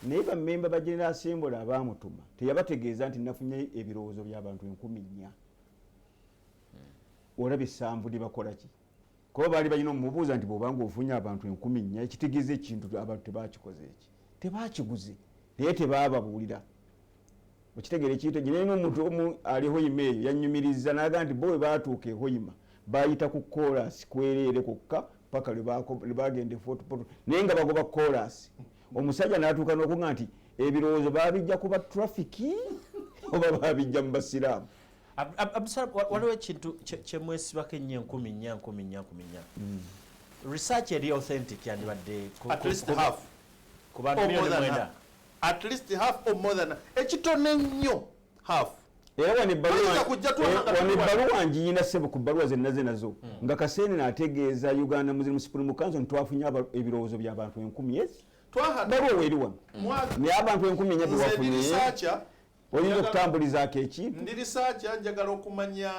naye bammemba ba General Assembly abaamutuma teyabategeeza nti nafunye ebirowoozo by'abantu 4,000. Olabye Ssanvu bakola ki kuba baali balina omubuuza nti bw'obanga ofunye abantu 10,000 ekitegeeza ekintu abantu tebakikoze eki tebakiguze naye tebaababuulira okitegeera ekintu naye n'omuntu omu aliho email yannyumiriza n'agamba nti bo bwe baatuuka e Hoima bayita ku koolasi kwereere kokka paka libagende foto naye nga bagoba chorus omusajja n'atuuka n'okuŋŋa nti ebirowoozo baabijja kuba trafiki oba baabijja mu basiraamu. Waliwo ekintu kyemwesibako ennyo 14 research eri authentic yandibadde at least half ku bantu milioni 9 at least half or more than ekitone nnyo half. Era wano ebbaluwa njiyina ssebo ku bbaluwa zennaze nazo nga Kaseene n'ategeeza Uganda Muslim Supreme Council ntwafunye ebirowoozo by'abantu 10,000 bbaluwa weeri wano naye abantu 10,000 bewafunye oyinza okutambulizaako ekintu. Ndi research njagala okumanya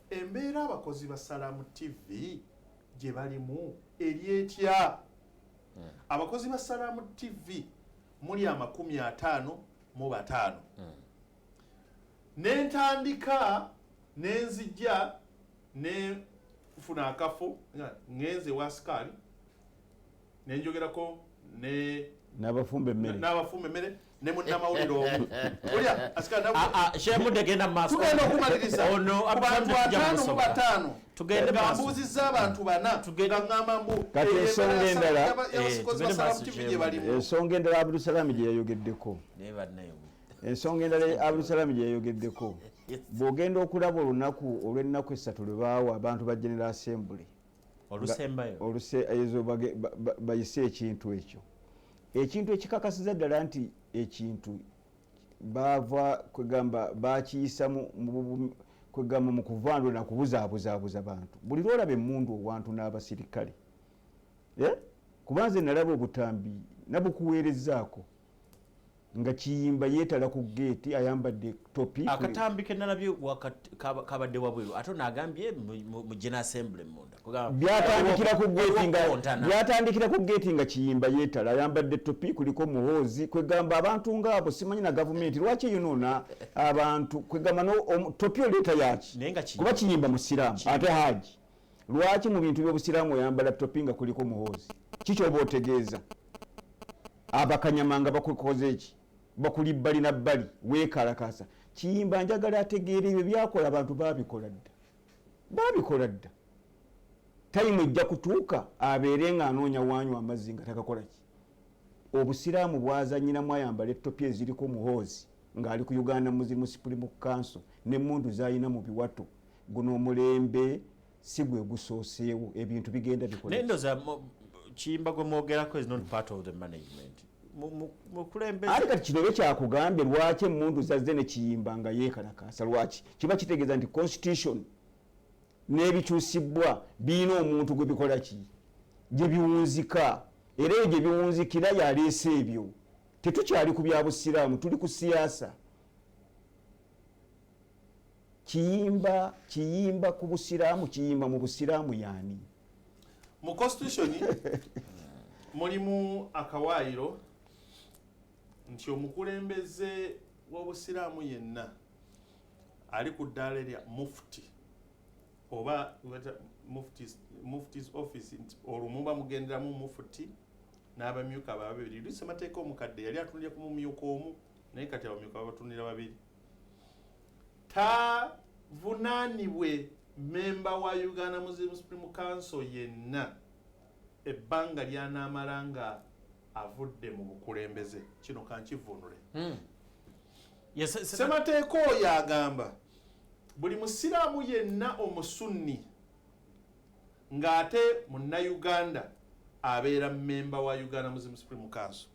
embeera abakozi ba Salamu TV gye balimu eri etya. Abakozi ba Salamu TV muli 55 nentandika nenzija nefuna akafo ngenze wasikali nenjogerako n'abafumba emmere ne munnamawulire omu olya asikali shemude genda maaso tugenda okumaliriza ono abantu 5 tugende maaso mbuuzizza abantu 4 ngamba mbu kati ensonga endala ensonga endala Abdulsalami gye yayogeddeko ensonga endala Abdulsalami gye yayogeddeko bw'ogenda okulaba olunaku olw'ennaku 3 lwe baawa abantu ba General Assembly ezo bayise ekintu ekyo ekintu ekikakasiza ddala nti ekintu bava kwegamba bakiyisa kwegamba mu kuvandula na kubuzaabuza bantu buli lwolaba emmundu owantu n'abasirikale kubanze nalaba obutambi nabukuweerezaako nga Kiyimba yeetala ku geeti ayambadde topi akatambi ke nalabye kabadde wabweru ate n'agambye mu General Assembly munda byatandikira ku geeti nga Kiyimba yeetala ayambadde topi kuliko muhoozi kwegamba abantu ngaabo simanyi na gavumenti lwaki eyonoona abantu kwegamba topi oleeta yaki kuba Kiyimba musiraamu ate haji lwaki mu bintu by'obusiraamu oyambala topi nga kuliko muhoozi kikyoba otegeeza abakanyamanga bakukoze eki bakuli bbali na bbali weekalakasa Kiyimba njagala ategeera ebyo byakola abantu babikola dda tayimu ejja kutuuka abeere nga anoonya wanywa amazzi nga takakola ki obusiraamu bwazanyiramu ayambala ettopi eziriko muhoozi ng'ali ku Uganda Muslim Supreme Council n'emmundu z'alina mu biwato guno omulembe si gwe gusooseewo ebintu bigenda bikola Kiyimba gwe mwogerako is not part of the management ate kati kino bye kyakugambye lwaki emmundu zazze ne Kiyimba nga yeekalakasa lwaki kiba kitegeeza nti constitution n'ebikyusibwa birina omuntu gwe bikola ki gye biwunzika era ebyo gye biwunzikira yaleese ebyo tetukyali ku bya busiraamu tuli ku siyaasa. Kiyimba ku busiraamu Kiyimba mu busiraamu yaani mu constitution mulimu akawaayiro nti omukulembeze w'obusiraamu yenna ali ku ddaala erya mufti oba mufti's office olumuba mugenderamu mufti n'abamyuka babiri Ssemateeka omukadde yali atunulira ku mumyuka omu naye kati abamyuka babatunulira babiri tavunaanibwe memba wa Uganda Muslim Supreme Council yenna ebbanga lyanaamala nga avudde mu bukulembeze kino kankivunule. Ssemateeka oyo agamba buli musiraamu yenna omusunni ng'ate munnayuganda abeera memba wa Uganda Muslim Supreme Council.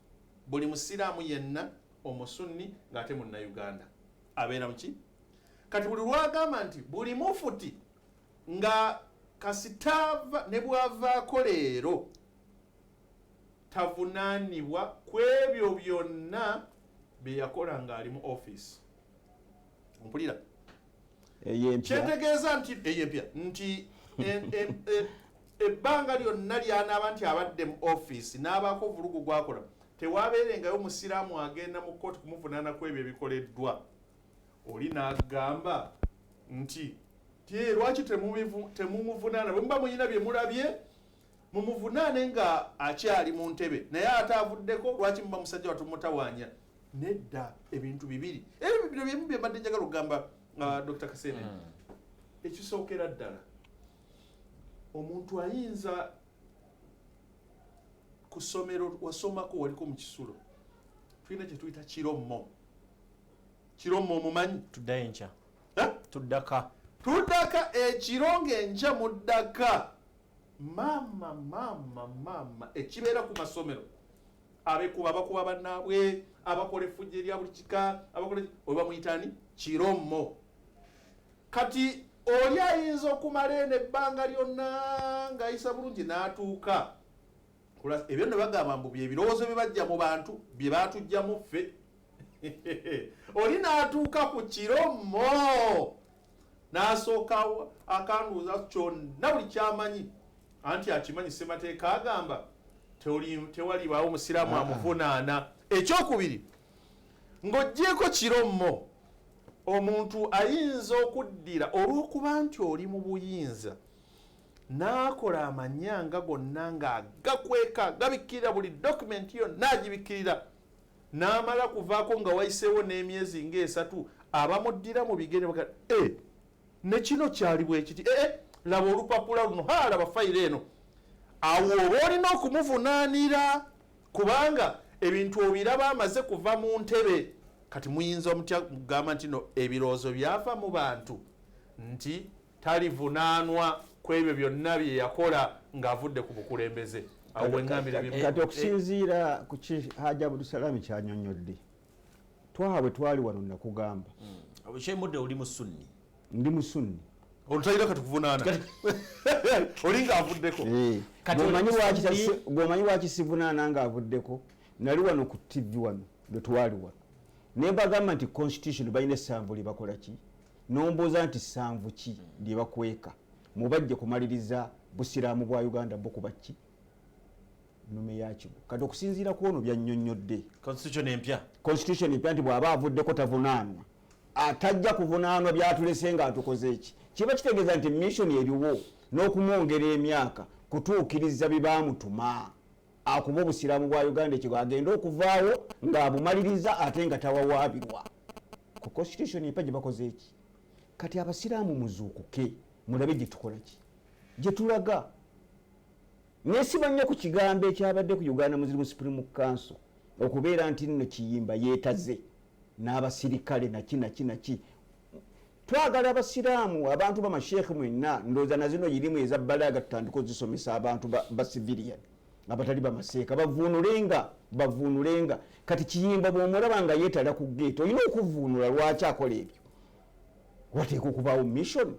Buli musiraamu yenna omusunni ng'ate munnayuganda abeera muki kati buli lwagamba nti buli mufuti nga kasitava ne bwavaako leero tavunaanibwa ku ebyo byonna bye yakola ng'ali mu office. Mpulira kyetegeeza nti eyempya nti ebbanga lyonna lyanaaba nti abadde mu office n'abaako obulugu gwakola tewaabeerengayo musiraamu agenda mu kooti kumuvunaana ku ebyo ebikoleddwa. Oli n'agamba nti lwaki temumuvunaana bwe muba muyina bye mulabye mumuvunaane nga akyali mu ntebe naye ate avuddeko lwaki muba musajja watumutawaanya. Nedda ebintu bibiri ebyo bino byemu bye mbadde njagala okugamba Dr. Kaseene. Ekisookera ddala omuntu ayinza ku ssomero wasomako waliko mu Kisulo tulina kye tuyita kirommo omumanyi tudda enkya tuddaka ekiro ng'enkya muddaka maama ekibeera ku masomero abakuba bannaabwe abakola effujjo erya buli kika oba muyitani kirommo kati oli ayinza okumala eno ebbanga lyonna ng'ayisa bulungi n'atuuka ebyo ne bagamba mbu byebirowoozo bye bajja mu bantu bye baatujjamu ffe oli n'atuuka ku kirommo n'asooka akanduuza kyonna buli kyamanyi anti akimanyi Ssemateeka agamba tewalibaawo musiraamu amuvunaana. Ekyokubiri ng'oggyeko kirommo omuntu ayinza okuddira olw'okuba nti oli mu buyinza n'akola amanyanga gonna ng'agakweka gabikkirira buli dokumenti yonna agibikkirira n'amala kuvaako nga wayiseewo n'emyezi ng'esatu abamuddira mu bigere baga ne kino kyali bwe kiti laba olupapula luno laba fayiro eno awo oba olina okumuvunaanira kubanga ebintu obiraba amaze kuva mu ntebe kati muyinza omutya kugamba nti no ebirowoozo byava mu bantu nti talivunaanwa ku ebyo byonna bye yakola ng'avudde ku bukulembeze awo engambira kati okusinziira ku Hajji Abdulsalami kyanyonyodde bwe twali wano nakugamba kyemudde oli mu sunni ndi mu sunni olutalina kati kuvunaana oli ng'avuddeko bw'omanyi lwaki sivunaana ng'avuddeko nali wano ku TV wano lwe twali wano ne mbagamba nti constitution balina essanvu lye bakola ki nombuuza nti ssanvu ki lye bakweka mubajje kumaliriza busiraamu bwa Uganda bukuba ki nume yakyo kati okusinziira ku ono byannyonnyodde constitution empya nti bw'aba avuddeko tavunaanwa atajja kuvunaanwa byatulese ng'atukoze eki kiba kitegeeza nti mission eriwo n'okumwongera emyaka kutuukiriza bibaamutuma akuba obusiraamu bwa Uganda ekyo agenda okuvaawo ng'abumaliriza ate nga tawawaabirwa ku constitution empya gye bakoze eki kati abasiraamu muzuukuke mulabe gye tukola ki gye tulaga nesiba nnyo ku kigambo ekyabadde ku Uganda Muslim Supreme Council okubeera nti nno kiyimba yeetaze n'abasirikale naki twagala abasiraamu abantu bamasheekhe mwenna ndowooza na zino yirimu eza balaga tutandika ozisomesa abantu ba civilian abatali bamaseeka bavuunulenga kati kiyimba bw'omulaba nga yeetala ku geeti olina okuvuunula lwaki akola ebyo wateeka okubaawo mission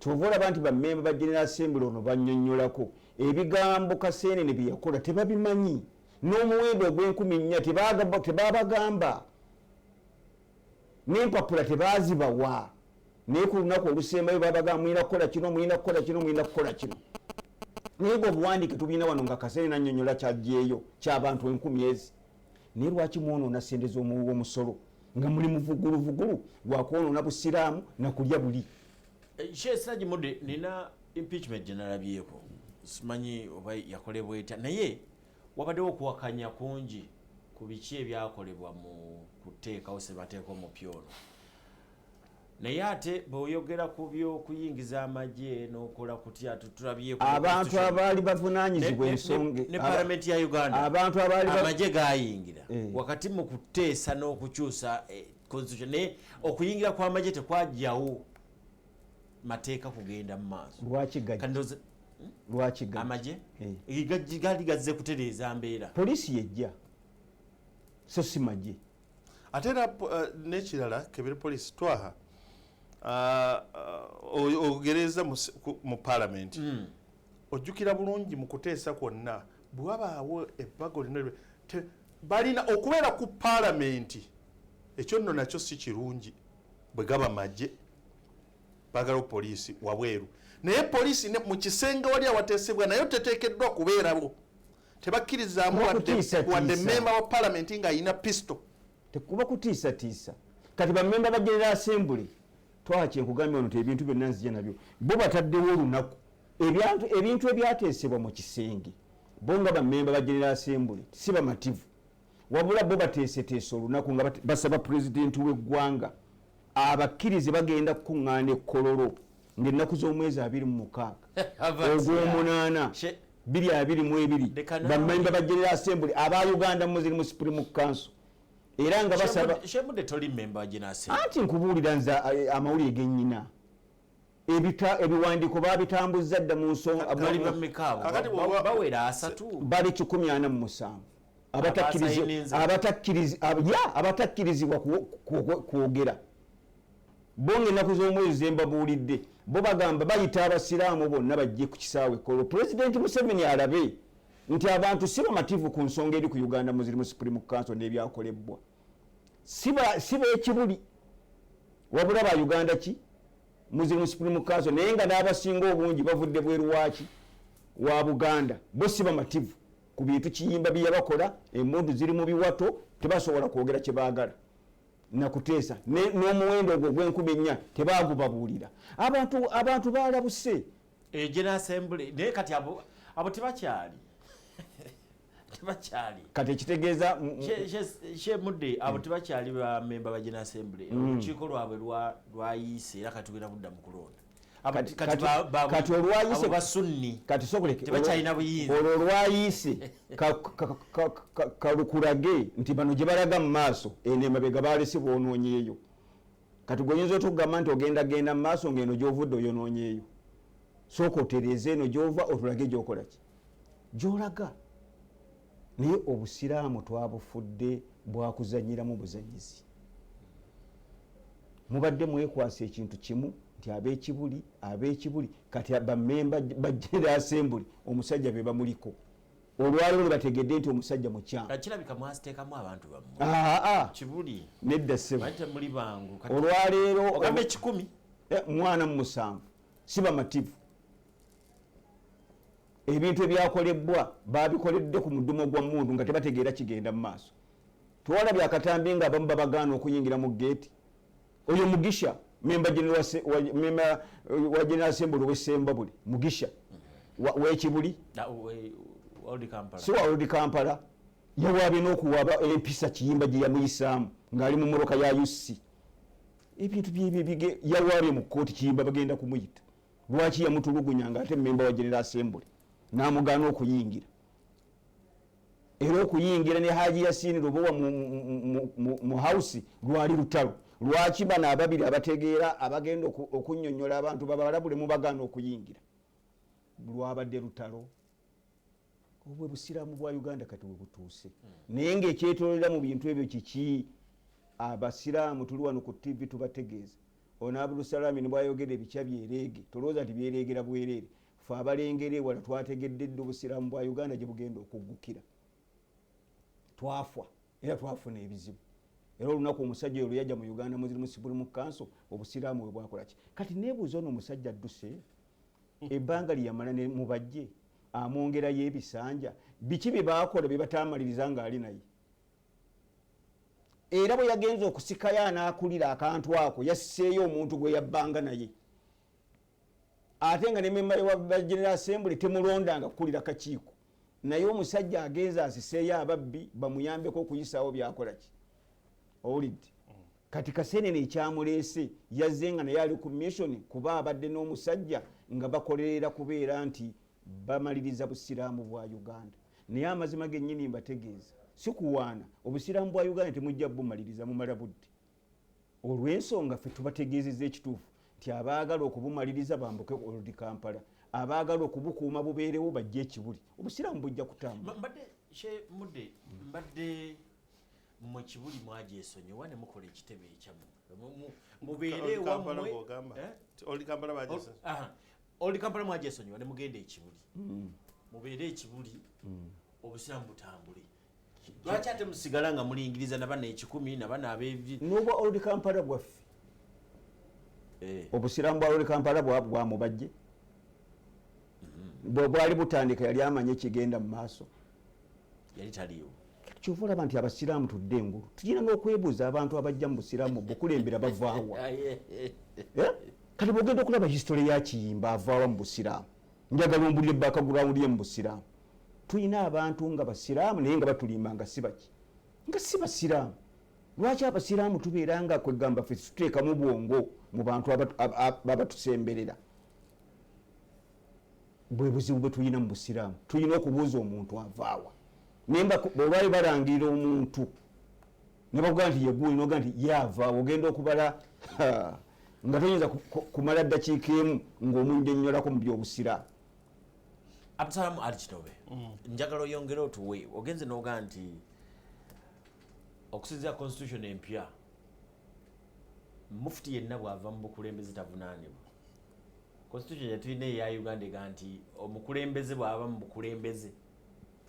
kyova olaba nti bammemba ba General Assembly ono bannyonnyolako ebigambo Kaseenene bye yakola tebabimanyi n'omuwendo ogw'14,000 tebabagamba n'empapula tebazibawa naye ku lunaku olusembayo babagamba mulina kukola kino mulina kukola kino naye bwe obuwandiike tubulina wano nga Kaseenene annyonnyola kyajjeeyo ky'abantu 10,000 naye lwaki mwonoona ssente z'omusolo nga muli muvuguluvugulu gwakwonoona busiraamu nakulya buli Sheikh Mode nina impeachment gyenalabyeko simanyi oba yakolebwa etya naye wabaddewo okuwakanya kungi ku biki ebyakolebwa mu kuteekawo Ssemateeka omupya ono naye ate bw'oyogera ku by'okuyingiza amagye n'okola kutya tulabyeko abantu abaali bavunaanyizibwa ensonga ne palamenti ya Uganda abantu abaali amagye gaayingira wakati mu kuteesa n'okukyusa constitution naye okuyingira kw'amagye tekwajjawo mateeka kugenda mu maaso lwaki amagye gali gazze kutereeza mbeera poliisi yejja so si magye ate era n'ekirala kebere poliisi twaha ogereza mu palamenti ojjukira bulungi mu kuteesa kwonna bwe wabaawo ebbago lino balina okubeera ku palamenti ekyo nno nakyo si kirungi bwe gaba magye bagala poliisi wabweru naye poliisi mu kisenge wali awateesebwa naye teteekeddwa kubeerabo tebakkirizaamu wadde memba wa palamenti ng'ayina pisto tekuba kutiisatiisa kati bammemba ba General Assembly twaha kyenkugambye ono ebintu byonna nzija nabyo bo bataddewo olunaku ebintu ebyateesebwa mu kisenge bo nga bammemba ba General Assembly si bamativu wabula bo bateeseteese olunaku nga basaba pulezidenti w'eggwanga abakkirize bagenda kukuŋŋaana ekkololo ng'ennaku z'omwezi 26 ogw'omunaana 222 bamemba ba General Assembly aba Uganda Muslim Supreme Council era nga basaba Shemude toli member wa General Assembly anti nkubuulira nza amawulire gennyina ebiwandiiko babitambuza dda mu nsonga bawera 3 bali 147 abatakkirizibwa kwogera bonge ennaku z'omwezi zembabuulidde bo bagamba bayita abasiraamu bonna bajje ku kisaawe ekkolo Pulezidenti Museveni alabe nti abantu si bamativu ku nsonga eri ku Uganda Muslim Supreme Council n'ebyakolebwa si b'ekibuli wabula ba Uganda ki Muslim Supreme Council naye nga n'abasinga obungi bavudde bweru waki wa Buganda bo si bamativu ku bintu kiyimba byebakola emmundu ziri mu biwato tebasobola kwogera kye baagala nakuteesa n'omuwendo ogwo gw'Enkumi 4 tebagubabuulira abantu baalabuse General Assembly naye kati abo tebakyali kati ekitegeeza Shemude abo tebakyali ba member ba General Assembly olukiiko lwabwe lwayise era kati tugenda kudda mu kulonda kati olwayise basunni kati sokuleke tebakyalina buyinza olwo olwayise kalukulage nti bano gye balaga mu maaso eno emabega baalese boonoonyeeyo kati goyinza otugamba nti ogenda mu maaso ng'eno gy'ovudde oyonoonyeeyo sooka otereeza eno gy'ova otulage gy'okolaki gy'olaga naye obusiraamu twabufudde bwakuzanyiramu buzanyizi mubadde mwekwasa ekintu kimu nti ab'ekibuli kati bamemba ba General Assembly omusajja be bamuliko olwaliro lwe bategedde nti omusajja mukyama kirabika mwasiteekamu abantu bammwe kibuli nedda ssebo muli bangu olwaleero ogambe 10 mwana mu 7 si bamativu ebintu ebyakolebwa babikoledde ku mudumo gwa mundu nga tebategeera kigenda mu maaso twalabye akatambi nga abamu babagaana okuyingira mu geeti oyo Mugisha memba wa General Assembly w'Essembabule Mugisha w'ekibuli si wa Old Kampala yawaabye n'okuwaaba empisa kiyimba gye yamuyisaamu ng'ali mu mmotoka ya UC ebintu byebibige yawaabye mu kkooti kiyimba bagenda kumuyita lwaki yamutulugunya ng'ate memba wa General Assembly n'amugaana okuyingira era okuyingira ne Haji Yasin Lubowa mu house lwali lutalo lwaki bano ababiri abategeera abagenda okunnyonnyola abantu babalabule mu bagaana okuyingira lwabadde lutalo obwe busiraamu bwa Uganda kati bwe butuuse naye ng'ekyetoolera mu bintu ebyo kiki abasiraamu tuli wano ku TV tubategeeza ono Abdulsalami ne bwayogera ebikya byereege tolowooza nti byereegera bwereere fe abalengere wala twategedde dde obusiraamu bwa Uganda gye bugenda okuggukira twafa era twafuna ebizibu era olunaku omusajja olwo yajja mu Uganda Muslim Supreme Council obusiraamu bwe bwakolaki kati neebuuza ono omusajja adduse ebbanga lyamala ne mubajje amwongerayo ebisanja biki bye baakola bye bataamaliriza ng'ali naye era bwe yagenza okusikayo anaakulira akantu ako yassiseeyo omuntu gwe yabbanga naye ate nga ne memba wa General Assembly temulondanga kukulira kakiiko naye omusajja agenza asiseeyo ababbi bamuyambeko okuyisaawo byakolaki owulidde kati Kasenene ekyamuleese yazze nga naye ali ku mission kuba abadde n'omusajja nga bakolerera kubeera nti bamaliriza busiraamu bwa Uganda naye amazima gennyini mbategeeza si kuwaana obusiraamu bwa Uganda temujja bumaliriza mumala budde olw'ensonga ffe tubategeezezza ekituufu nti abaagala okubumaliriza bambuke Old Kampala abaagala okubukuuma bubeerewo bajja ekibuli obusiraamu bujja kutambula mbadde mu kibuli mwagyesonyiwa ne mukola ekitebe ekyamu mubeere wammwe Old Kampala mwagyesonyiwa ne mugenda ekibuli mubeere ekibuli obusiraamu butambule lwaki ate musigala nga mulingiriza nabana 10 nabana abeevi n'obwa Old Kampala bwaffe obusiraamu bwa Old Kampala bwamubajje bwali butandika yali amanye kigenda mu maaso yali taliyo kyova olaba nti abasiraamu tudde engulu tulina n'okwebuuza abantu abajja mu busiraamu bukulembera bavaawa kati bwogenda okulaba history ya kiyimba avaawa mu busiraamu njagala ombulire background ye mu busiraamu tulina abantu nga basiraamu naye nga batulimba nga si baki nga si basiraamu lwaki abasiraamu tubeera nga kwegamba ffe tuteekamu bwongo mu bantu babatusemberera bwe buzibu bwe tulina mu busiraamu tulina okubuuza omuntu avaawa nemba bwebaali balangirira omuntu ne bakugaa nti yeguuli noga nti yaavaawa ogenda okubala nga toyinza kumala ddakiika emu ng'omunnyonnyolako mu byobusiraamu. Abdulsalam Alikitobe njagala oyongere otuwe ogenze n'ogaa nti okusinziira constitution empya mufti yenna bw'ava mu bukulembeze tavunaanibwa. Constitution yatulina eya Uganda ega nti omukulembeze bw'ava mu bukulembeze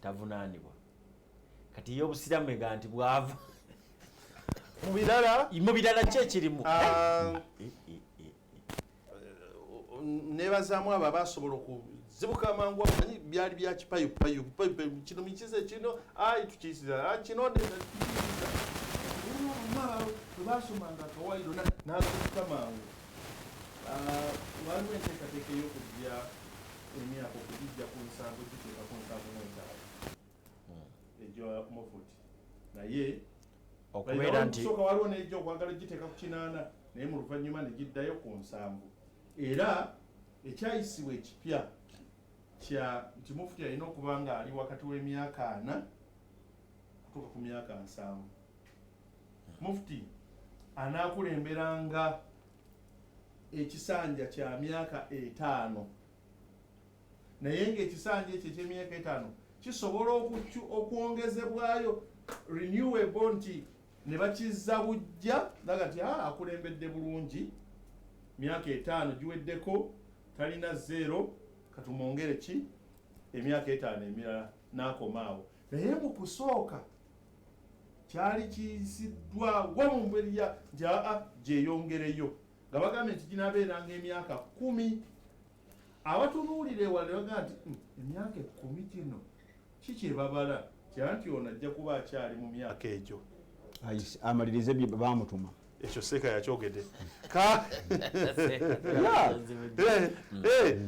tavunaanibwa. Kati ey'obusiraamu ega nti bw'ava mu birala ki ekirimu? Nebazaamu abo abasobola okuzibuka amangu amanyi byali bya kipayupayu kino mikize kino tukiyisiza kino basomanga akawairo n'azuuka mangu. Waliwo enteekateeka ey'okujja emyaka okugijja ku nsanvu giteeka ku nsanvu n'etaano egyo Mofuti naye okubeera nti okusooka waliwo n'ejja okwagala giteeka ku 8 naye mu luvannyuma ne giddayo ku nsanvu. Era ekyayisibwa ekipya kya nti Mufuti alina okuba nga ali wakati w'emyaka 4 kutuuka ku myaka 7. Mufuti anaakulemberanga ekisanja kya myaka 5 naye ng'ekisanja ekyo eky'emyaka 5 kisobola okwongezebwayo renewable nti ne bakizza bujja ndaga nti akulembedde bulungi myaka 5 giweddeko talina 0 katumwongere ki emyaka 5 emirala n'akomaawo. Naye mu kusooka kyali kiyisiddwa mu mberi ya nti gyeyongereyo nga bagambye nti ginaabeeranga emyaka 10. Abatunuulira ewala ne bagamba nti emyaka 10 kino kikyebabala kyanti ono ajja kuba akyali mu myaka egyo amalirize bye bamutuma ekyo seeka yakyogedde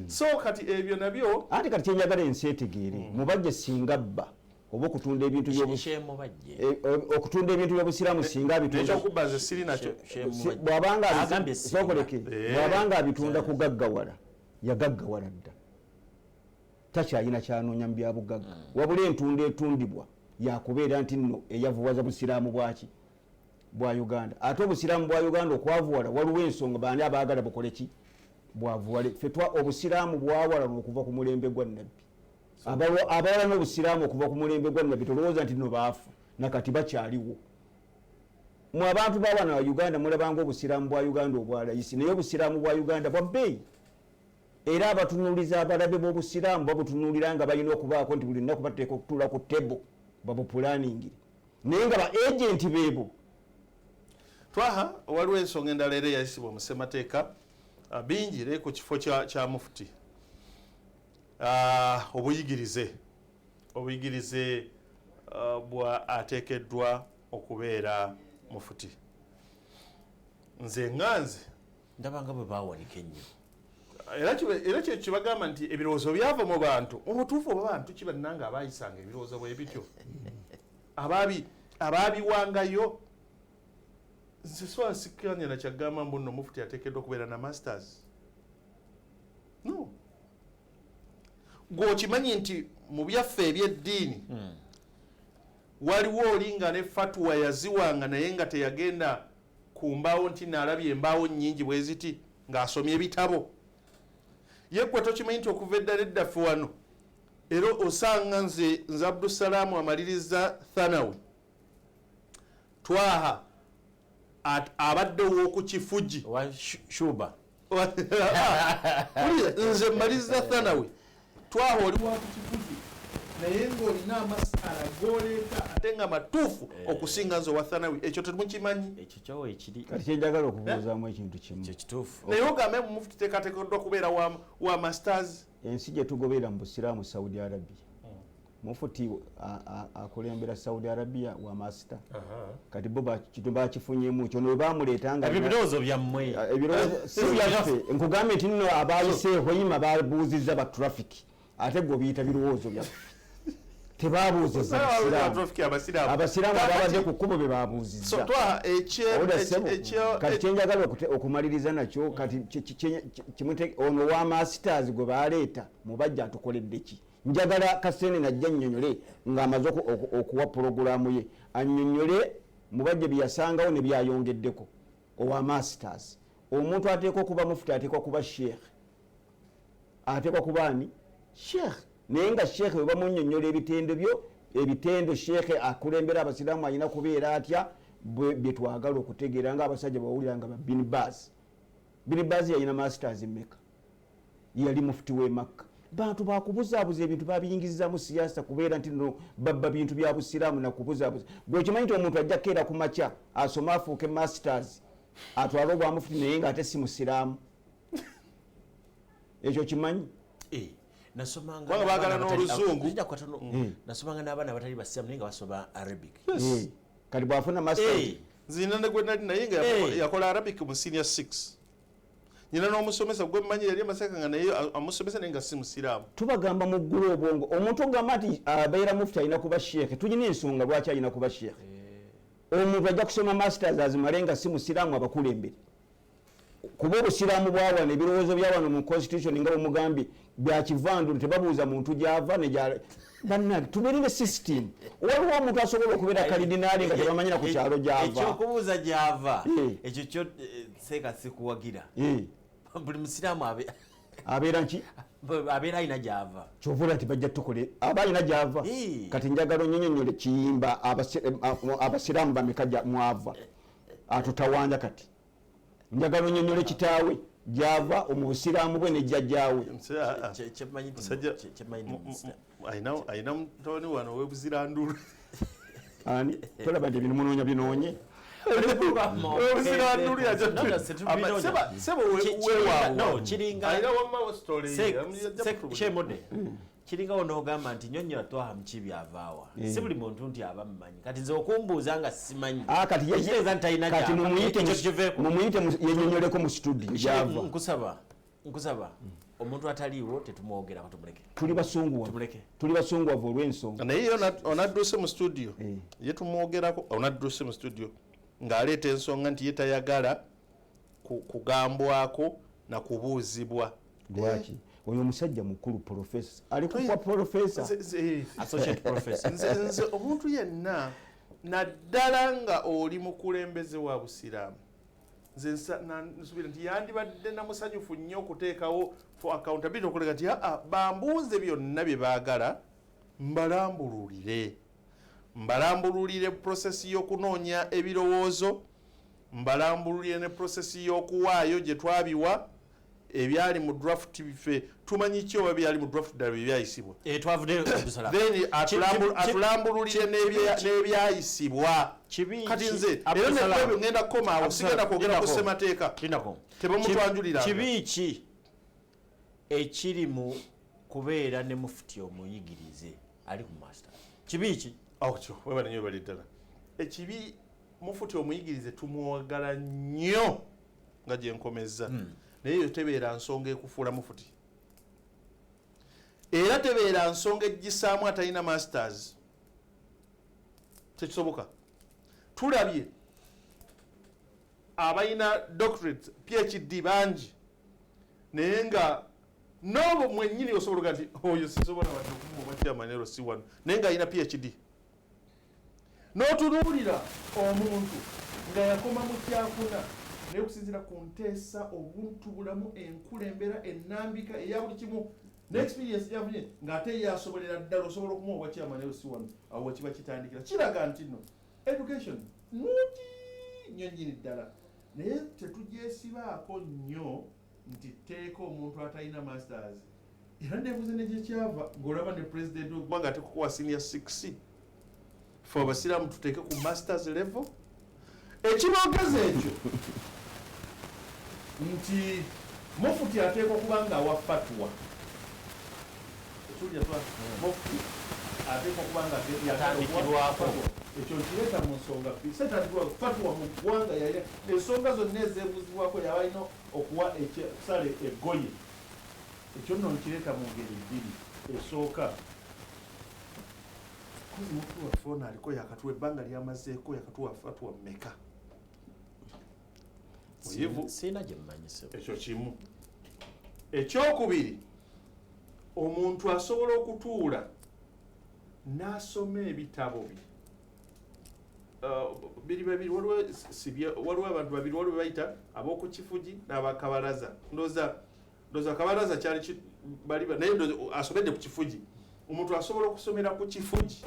so kati ebyo nabyo anti kati kyenjagala ensi etegeere mubajje singa bba oba okutunda ebintu by'obusiraamu singa abitunda siri nakyo bw'abanga abitunda kugaggawala yagaggawala dda takyalina kyanoonya mu byabugagga wabula entunda etundibwa yakubeera nti nno eyavuwaza busiraamu bwaki bwa Uganda. Ate obusiraamu bwa Uganda okwavuwala waliwo ensonga bandi abaagala bukole ki bwavuwale fetwa obusiraamu bwawala okuva ku mulembe gwa Nabbi abawala n'obusiraamu okuva ku mulembe gwa Nabbi tolowooza nti nno baafa nakati bakyaliwo. Mu abantu b'abaana wa Uganda mulabanga obusiraamu bwa Uganda obwalayisi naye obusiraamu bwa Uganda bwa bbeeyi era abatunuuliza abalabe b'obusiraamu babutunuulira nga balina okubaako nti buli nnaku bateeka okutuula ku tebo babupulaaningire naye nga ba agenti beebo. Twaha waliwo ensonga endala era eyayisibwa mu ssemateeka binjire ku kifo kya Mufuti obuyigirize bwa ateekeddwa okubeera Mufuti. Nze nganze ndabanga bwe bawanika ennyo era kye kibagamba nti ebirowoozo byava mu bantu omutuufu oba bantu kibananga abayisanga ebirowoozo bwe bityo abaabiwangayo. Nze so asikanya na kyagamba mbu nno Mufuti ateekeddwa okubeera na masters no gwokimanyi nti mu byaffe ebyeddiini waliwo olinga ne fatwa yaziwanga naye nga teyagenda ku mbaawo nti naalabye embaawo nnyingi bwe ziti ng'asomye ebitabo ye gwe tokimanyi nti okuva edda neddaffe wano era osanga nze Abdulsalaamu amaliriza Thanawi Twaha abadde ow'okukifugi Shuba nze maliriza Thanawi Twaha oli wakukifugi naye ng'olina amasala g'oleeta ate nga matuufu okusinga nze owa Thanawi ekyo temukimanyi ekyo kyowe ekiri kati kyenjagala okubuuzaamu ekintu kimu kituufu naye ogambe mu Mufuti teekateekeddwa kubeera wa masters. Ensi gye tugoberera mu busiraamu Saudi Arabia Mufuti akulembera Saudi Arabia wa master kati bo bakifunyemu kyo ne bamuleetanga ebirowoozo byammwe si byaffe nkugambye nti nno abayiseeho yima babuuzizza ba traffic ate gwe biyita birowoozo byaffe tebabuuzizza abasiraamu ababadde ku kkubo be babuuzizza kati kyenjagala okumaliriza nakyo kati ono wa masters gwe baleeta mubajja atukoledde ki njagala Kasene najja nnyonyole ng'amaze okuwa puroguramu ye annyonyole mubajja bye yasangawo ne byayongeddeko owa masters omuntu ateekwa okuba mufuti ateekwa kuba sheekh ateekwa kuba ani sheekh naye nga sheekh we bamunnyonnyola ebitendo sheekh akulembera abasiraamu alina kubeera atya bye twagala okutegeera ng'abasajja bawulira nga ba Bin Baz yalina masters mmeka yali mufuti w'e Makka bantu bakubuzaabuza ebintu babiyingizaamu siyaasa kubeera nti no babba bintu bya busiraamu nakubuzaabuza gwe kimanyi nti omuntu ajja keera ku makya asoma afuuke masters atwala obwa mufuti naye nga ate si musiraamu ekyo kimanyi bagala n'oluzungu nasomanga n'abaana abatali basiraamu naye nga basoma Arabic kati bwafuna masters nzina ne gwe nali naye nga yakola Arabic mu senior 6 nyina n'omusomesa gwe mmanyi yali amaseka nga naye amusomesa naye nga si musiraamu tubagamba mu ggulu obwongo omuntu ogamba nti abeera mufuti alina kuba sheekhe tulina ensonga lwaki alina kuba sheekhe omuntu ajja kusoma masters azimale nga si musiraamu abakulembere kuba obusiraamu bwawano ebirowoozo byawano mu constitution nga bwemugambye byakivandulu tebabuuza muntu gyava bannange tubeerire system waliwo omuntu asobola okubeera kalidinaali nga tebamanyira ku kyalo gyava ekyokubuuza gyava ekyo kyo seeka sikuwagira buli musiraamu abeera nki abeera alina gyava kyovula nti bajja tukole aba alina gyava kati njagala onyonyonyole kiyimba abasiraamu bameka mwava atutawanja kati njagala onyonyole kitaawe gyava omubusiraamu bwe nejjajjaawe ayina mutoni wano webuzirandulu ani tolaba nti ebintu munoonya binoonye kiringa onogamba nti nyonyola twaha muki byavaawa si buli muntu nti aba mumanyi kati nze okumbuuza nga simanyi ekitegeeza nti talina mumuyite yenyonyoleko mu studio gyava nkusaba omuntu ataliiwo tetumwogerako tumuleke tuli basunguwavu olw'ensonga naye onadduse mu studio ye tumwogerako onadduse mu studio ng'aleeta ensonga nti ye tayagala kugambwako na kubuuzibwa lwaki oyo omusajja mukulu profesa alikuwa profesa associate professor nze omuntu yenna naddala nga oli mukulembeze wa busiraamu nze nsubira nti yandibadde namusanyufu nnyo okuteekawo for accountability okuleka nti bambuuze byonna bye baagala mbalambululire prosesi y'okunoonya ebirowoozo mbalambululire ne prosesi y'okuwaayo gye twabiwa ebyali mu draft bife tumanyi ki oba byali mu draft ddala byayisibwa then atulambululire n'ebyayisibwa kati nze era nebyo ngenda kukoma awo sigenda kwogera ku ssemateeka tebamutwanjulira kibi ki ekiri mu kubeera ne mufuti omuyigirize ali ku master kibi ki webale nnyo bali ddala ekibi mufuti omuyigirize tumwagala nnyo nga gyenkomezza naye yo tebeera nsonga ekufuula mufuti era tebeera nsonga egisaamu atalina masters tekisoboka tulabye abalina doctorate PhD bangi naye nga n'obo mwennyini osobola nti oyo sisobola wadde okumuwa chairman si wano naye nga alina PhD n'otunuulira omuntu nga yakoma mu kyafuna naye okusinziira ku nteesa obuntu bulamu enkulembera ennambika eya buli kimu n'experience yafunye ng'ate yasobolera ddala osobola okumuwa obwa chairman si wano awo wekiba kitandikira kiraga nti no education nungi nnyo nnyini ddala naye tetugyesibaako nnyo nti teeka omuntu atalina masters era nebuze negyekyava ng'olaba ne president okubanga tekukuwa senior 6 fe abasiraamu tuteeke ku masters level ekibogeza ekyo nti mufuti ateekwa okuba nga awa fatwa mufuti ateekwa okuba nga yatandikirwako ekyo nkireeta mu nsonga setandikirwa fatwa mu ggwanga yali ensonga zonna ezeebuzibwako yaba alina okuwa ekyasale eggoye ekyo nno nkireeta mu ngeri bbiri esooka kozi mukulu waffe ono aliko yakatuwa ebbanga lyamazeeko yakatuwa fatwa mmeka oyivu siina gye mmanyise ekyo kimu ekyokubiri omuntu asobola okutuula n'asoma ebitabo biri babiri waliwo abantu babiri waliwo bayita ab'okukifugi n'abakabalaza ndooza kabalaza kyali naye asomedde ku kifugi omuntu asobola okusomera ku kifugi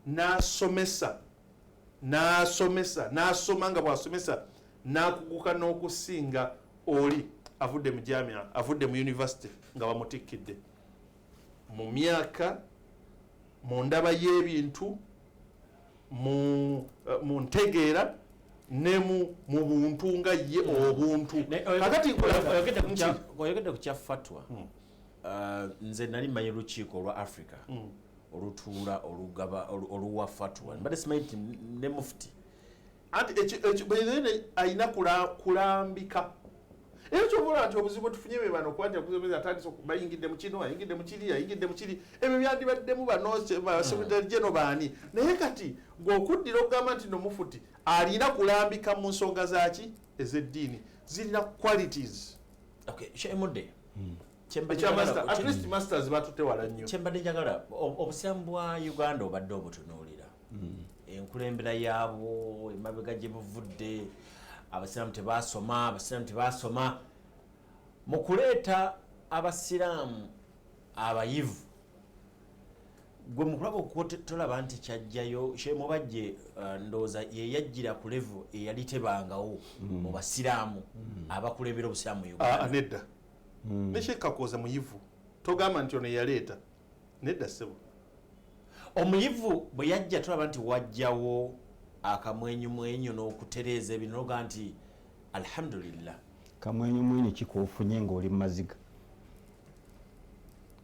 n'asomesa n'asoma nga bw'asomesa n'akuguka n'okusinga oli avudde mu jamia avudde mu university nga bamutikkidde mu myaka mu ndaba y'ebintu mu ntegeera ne mu buntu nga ye obuntu kakati oyogedde ku kya fatwa nze nali manyi lukiiko olwa africa olutuula oluwa fatwa mbadde simanyi nti ne mufti anti ayina kulambika era kyobola nti obuzibu tufunye be bano okuba nti akusomeza atandise bayingidde mu kino ayingidde mu kiri ebyo byandibaddemu basekretary geno baani naye kati ng'okuddira okugamba nti nomufuti alina kulambika mu nsonga zaki ez'eddiini zirina qualities emudde at least masters batutewala nnyo kyembadde njagala obusiramu bwa uganda obadde obutunuulira enkulembera yaabwo emabega gye buvudde abasiraamu tebasoma mu kuleeta abasiraamu abayivu gwe mukulaba okutolaba nti kyajjayo kyemubajje ndowooza yeyajjira ku levu eyali tebangawo mu basiraamu abakulembera obusiraamu mu Uganda nedda nekyekakoza muyivu togamba nti ono yaleeta nedda ssebo omuyivu bwe yajja tulaba nti wajjawo akamwenyumwenyu n'okutereeza ebintu noga nti alhamdulillah kamwenyumwenyu kikofunye ng'oli mu maziga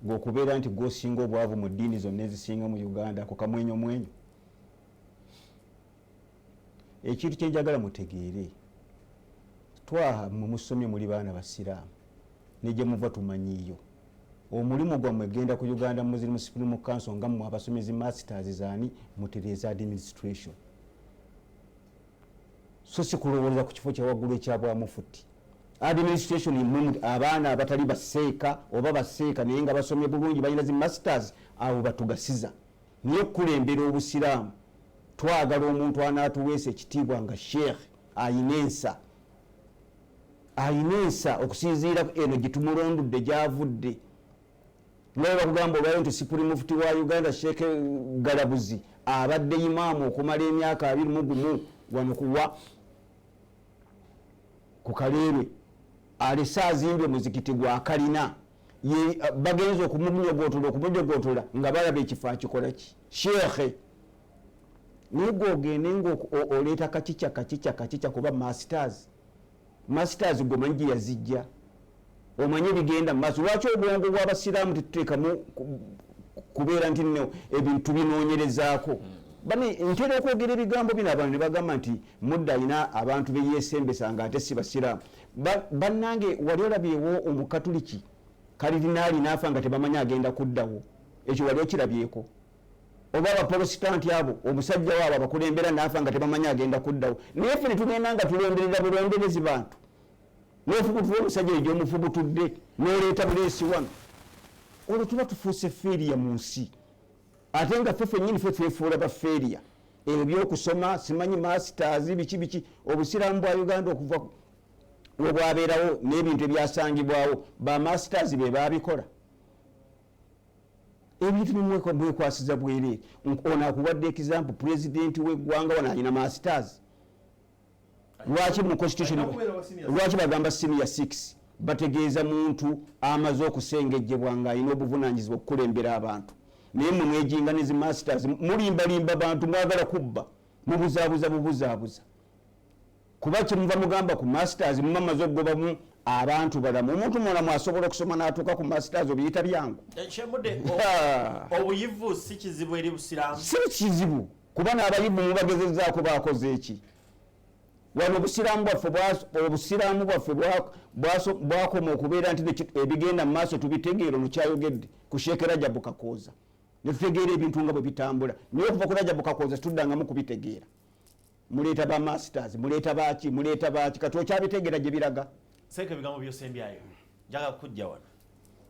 gwokubeera nti gwosinga obwavu mu ddiini zonna ezisinga mu Uganda ako kamwenyumwenyu ekintu kyenjagala mutegeere twaha mumusomye muli baana basiraamu negye muva tumanyiyo omulimu gwammwe genda ku Uganda Muslim Supreme Council nga mmwe abasomezi masters zaani mutereeza administration so si kulowooza ku kifo kyawaggulu ekyabwa mufuti administration imwe abaana abatali baseeka oba baseeka naye nga basomye bulungi balina zi masters abo batugasiza niyo kulembera obusiraamu twagala omuntu anaatuweesa ekitiibwa nga sheikh ayinensa okusinziira eno gitumulondudde gyavudde naye bakugamba olwayo nti sipuli mufuti wa Uganda Sheikh Galabuzi abadde imaamu okumala emyaka 21 wano kuwa ku Kaleerwe alese azimbye muzikiti gwa kalina bagenza okumujogotola nga balaba ekifo akikola ki sheikhe naye gwogende ng'oleeta kakica kuba masters gomanyi gye yazijja omanye bigenda mu maaso lwaki obwongo bw'abasiraamu tetuteekamu kubeera nti nno ebintu binoonyerezaako ntera okwogera ebigambo bino abantu ne bagamba nti mudda alina abantu beyeesembesa nga ate si basiraamu bannange wali olabyewo omukatuliki kalidinaali naafa nga tebamanyi agenda kuddawo ekyo wali okirabyeko oba abaprotesitanti abo omusajja waabo abakulembera naafa nga tebamanyi agenda kuddawo naye ffe ne tugenda nga tulonderera bulonderezi bantu n'ofubutula omusajja ejo omufubutudde n'oleeta buleesi wano olwo tuba tufuuse feeriya mu nsi ate nga ffe ffennyini ffe twefuula bafeeriya ebyo byokusoma simanyi masters biki obusiraamu bwa Uganda okuva webwabeerawo n'ebintu ebyasangibwawo ba masters be baabikola ebintu bimwekwasiza bwereere ono akuwadde example pulezidenti w'eggwanga wano alina masters lwaki mu constitution lwaki bagamba senior 6 bategeeza muntu amaze okusengejjebwa ng'alina obuvunaanyizibwa okukulembera abantu naye mwe mwejinga ne zi masters mulimbalimba bantu mwagala kubba mubuzaabuza kuba kyemuva mugamba ku masters mumamaze okugobamu abantu balamu omuntu mulamu asobola okusoma n'atuuka ku masters obiyita byangu obuyivu si kizibu eri busiraamu si kizibu kuba n'abayivu mubagezezaako bakoze eki wano obusiraamu bwaffe bwakoma okubeera nti ebigenda mu maaso tubitegeera ono kyayogedde ku Sheikh Rajabu Kakooza ne tutegeera ebintu nga bwe bitambula naye okuva ku Rajabu Kakoza tuddangamu kubitegeera muleeta ba masters muleeta baki kati okyabitegeera gye biraga Seeka ebigambo by'osembyayo njaga kujja wano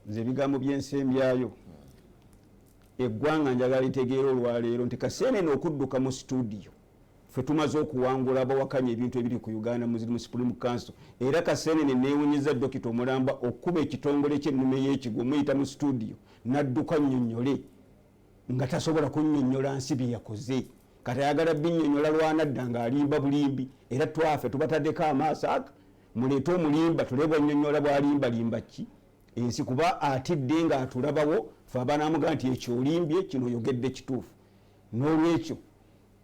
nze ebigambo by'ensembyayo eggwanga njagala litegeera olwaleero nti Kaseenene okudduka mu studio ffe tumaze okuwangula abawakanya ebintu ebiri ku Uganda mu Supreme Council era Kaseenene neewunyiza Dokita Omulamba okuba ekitongole ky'ennume y'ekigo muyita mu studio n'adduka nnyonnyole nga tasobola kunnyonnyola nsi bye yakoze kati ayagala binnyonnyola lwanadda ng'alimba bulimbi era twafe tubataddeko amaaso aga muleete omulimba tulebwa nnyonnyola bwalimbalimba ki ensi kuba atidde ng'atulabawo fe abanaamugaa nti ekyo olimbye kino oyogedde kituufu n'olwekyo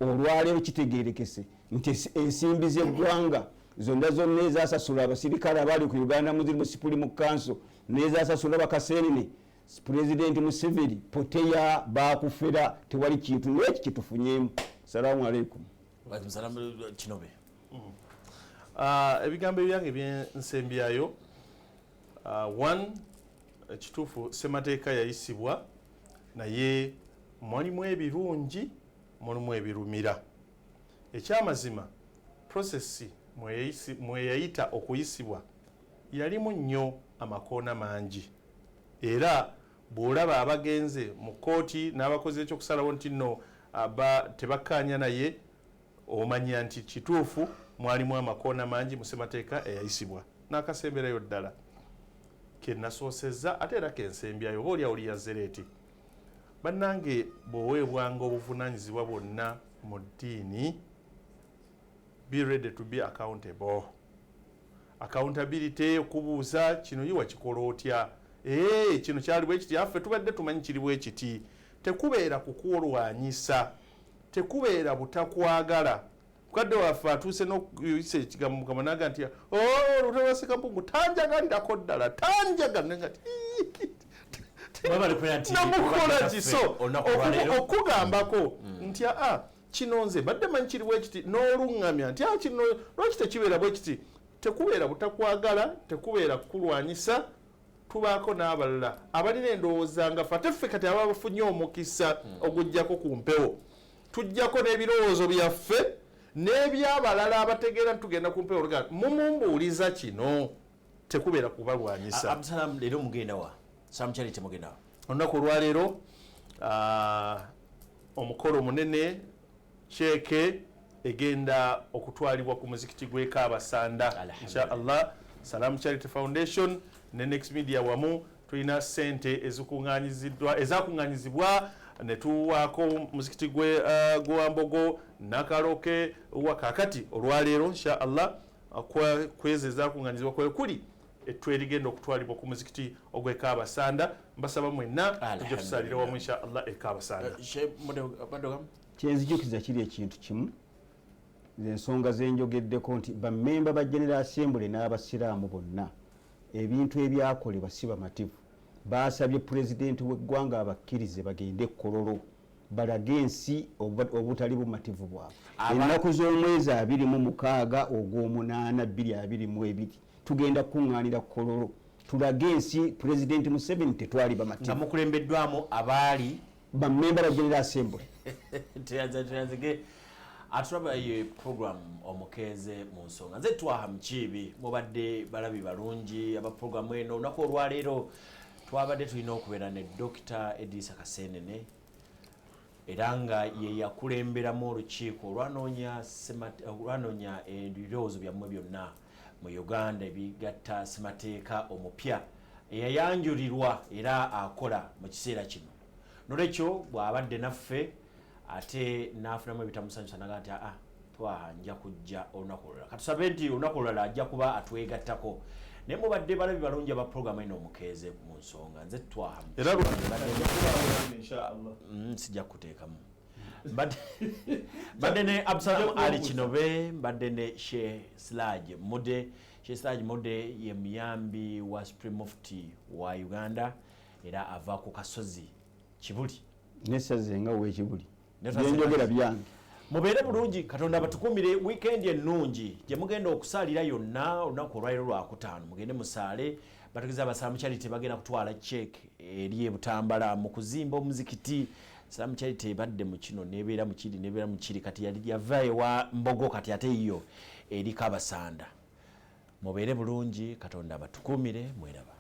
olwaleero kitegeerekese nti ensimbi z'eggwanga zonna ezasasula abasirikale abaali ku Uganda mu Supreme Council n'ezasasula bakaseenene President Museveni poteya bakufera tewali kintu n'eki kitufunyeemu. Salamu alaikum. Kinobe. Ebigambo ebyange by'ensembyayo one ekituufu Ssemateeka yayisibwa naye mulimu ebirungi mulimu ebirumira. Ekyamazima prosesi mweyayita okuyisibwa yalimu nnyo amakoona mangi era bw'olaba abagenze mu kooti n'abakozi ekyokusalawo nti nno tebakkaanya naye omanya nti kituufu mwalimu amakoona mangi mu Ssemateeka eyayisibwa n'akasemberayo ddala ke nasoosezza ate era kensembyayo oba oli awulira zereeti bannange bw'oweebwanga obuvunaanyizibwa bwonna mu ddiini be ready to be accountable. Accountability okubuuza kino yiwa kikola otya kino kyali bwe kiti affe tubadde tumanyi kiri bwe kiti tekubeera kukwolwanyisa tekubeera butakwagala kadde waffe atuuse n'okuyisa ekigambo Mukama n'aga nti lutebaseka mpungu tanjagalirako ddala tanjagala ngati namukola kiso okugambako nti kino nze badde manyi kiri bwe kiti n'oluŋŋamya nti kino lwaki tekibeera bwe kiti tekubeera butakwagala tekubeera kukulwanyisa tubaako n'abalala abalina endowooza nga ffe teffe kati aba bafunye omukisa ogujjako ku mpewo tujjako n'ebirowoozo byaffe n'ebyabalala abategeera ntugenda ku mpewo luga mumumbuuliza kino tekubeera kubalwanyisa. Abdulsalam leero mugenda wa Charity mugenda wa olunaku olwaleero omukolo munene cheeke egenda okutwalibwa ku muzikiti gw'e Kaabasanda inshallah. Salam Charity Foundation ne Next Media wamu tulina ssente ezakuŋŋaanyizibwa ne tuwaako muzikiti gw'Ambogo Nakaloke wakakati olwaleero inshallah kwezi ezakuŋŋaanyizibwa kwe kuli etwerigenda okutwalibwa ku muzikiti ogw'e Kaabasanda. Mbasaba mwenna tujja tusalira wamu inshallah e Kaabasanda. Kyenzijukiza kiri ekintu kimu ensonga zenjogeddeko nti bammemba ba General Assembly n'abasiraamu bonna ebintu ebyakolebwa si bamativu baasabye pulezidenti w'eggwanga abakkirize bagende Kololo balage ensi obutali bumativu bwabwe ennaku z'omwezi 26 ogw'omunaana 2022 tugenda kuŋŋaanira Kololo tulage ensi pulezidenti Museveni tetwali bamativu nga mukulembeddwamu abaali bammemba ba General Assembly. Atulaba ye program omukeeze mu nsonga nze twaha mukiibi mubadde balabi balungi aba program eno olunaku olwaleero twabadde tulina okubeera ne Dr. Edisa Kaseenene era nga ye yakulemberamu olukiiko olwanoonya ebirowoozo byammwe byonna mu Uganda ebigatta Ssemateeka omupya eyayanjulirwa era akola mu kiseera kino nolwekyo bw'abadde naffe ate nafunamu ebitamusanyusa naga nti twanja kujja olunaku olulala katusabe nti olunaku olulala ajja kuba atwegattako naye mubadde balabi balungi aba programu eno omukeeze mu nsonga nze twaha sijja kuteekamu badde ne Abdulsalam Ali Kinobe badde ne Sheikh Siraj Mudde. Sheikh Siraj Mudde ye muyambi wa Supreme Mufti wa Uganda era ava ku kasozi Kibuli nesaze nga w'ekibuli byenjogera byange mubeere bulungi Katonda batukumire weekend ennungi gye mugenda okusaalira yonna olunaku olwaleero lwakutaano mugende musaale batugeza Abasalamu Charity bagenda kutwala check eri Butambala mu kuzimba omuzikiti. Salamu Charity badde mu kino nebeera mu kiri kati yali yavaye wa Mbogo kati ate iyo eri Kabasanda. Mubeere bulungi, Katonda batukuumire, mweraba.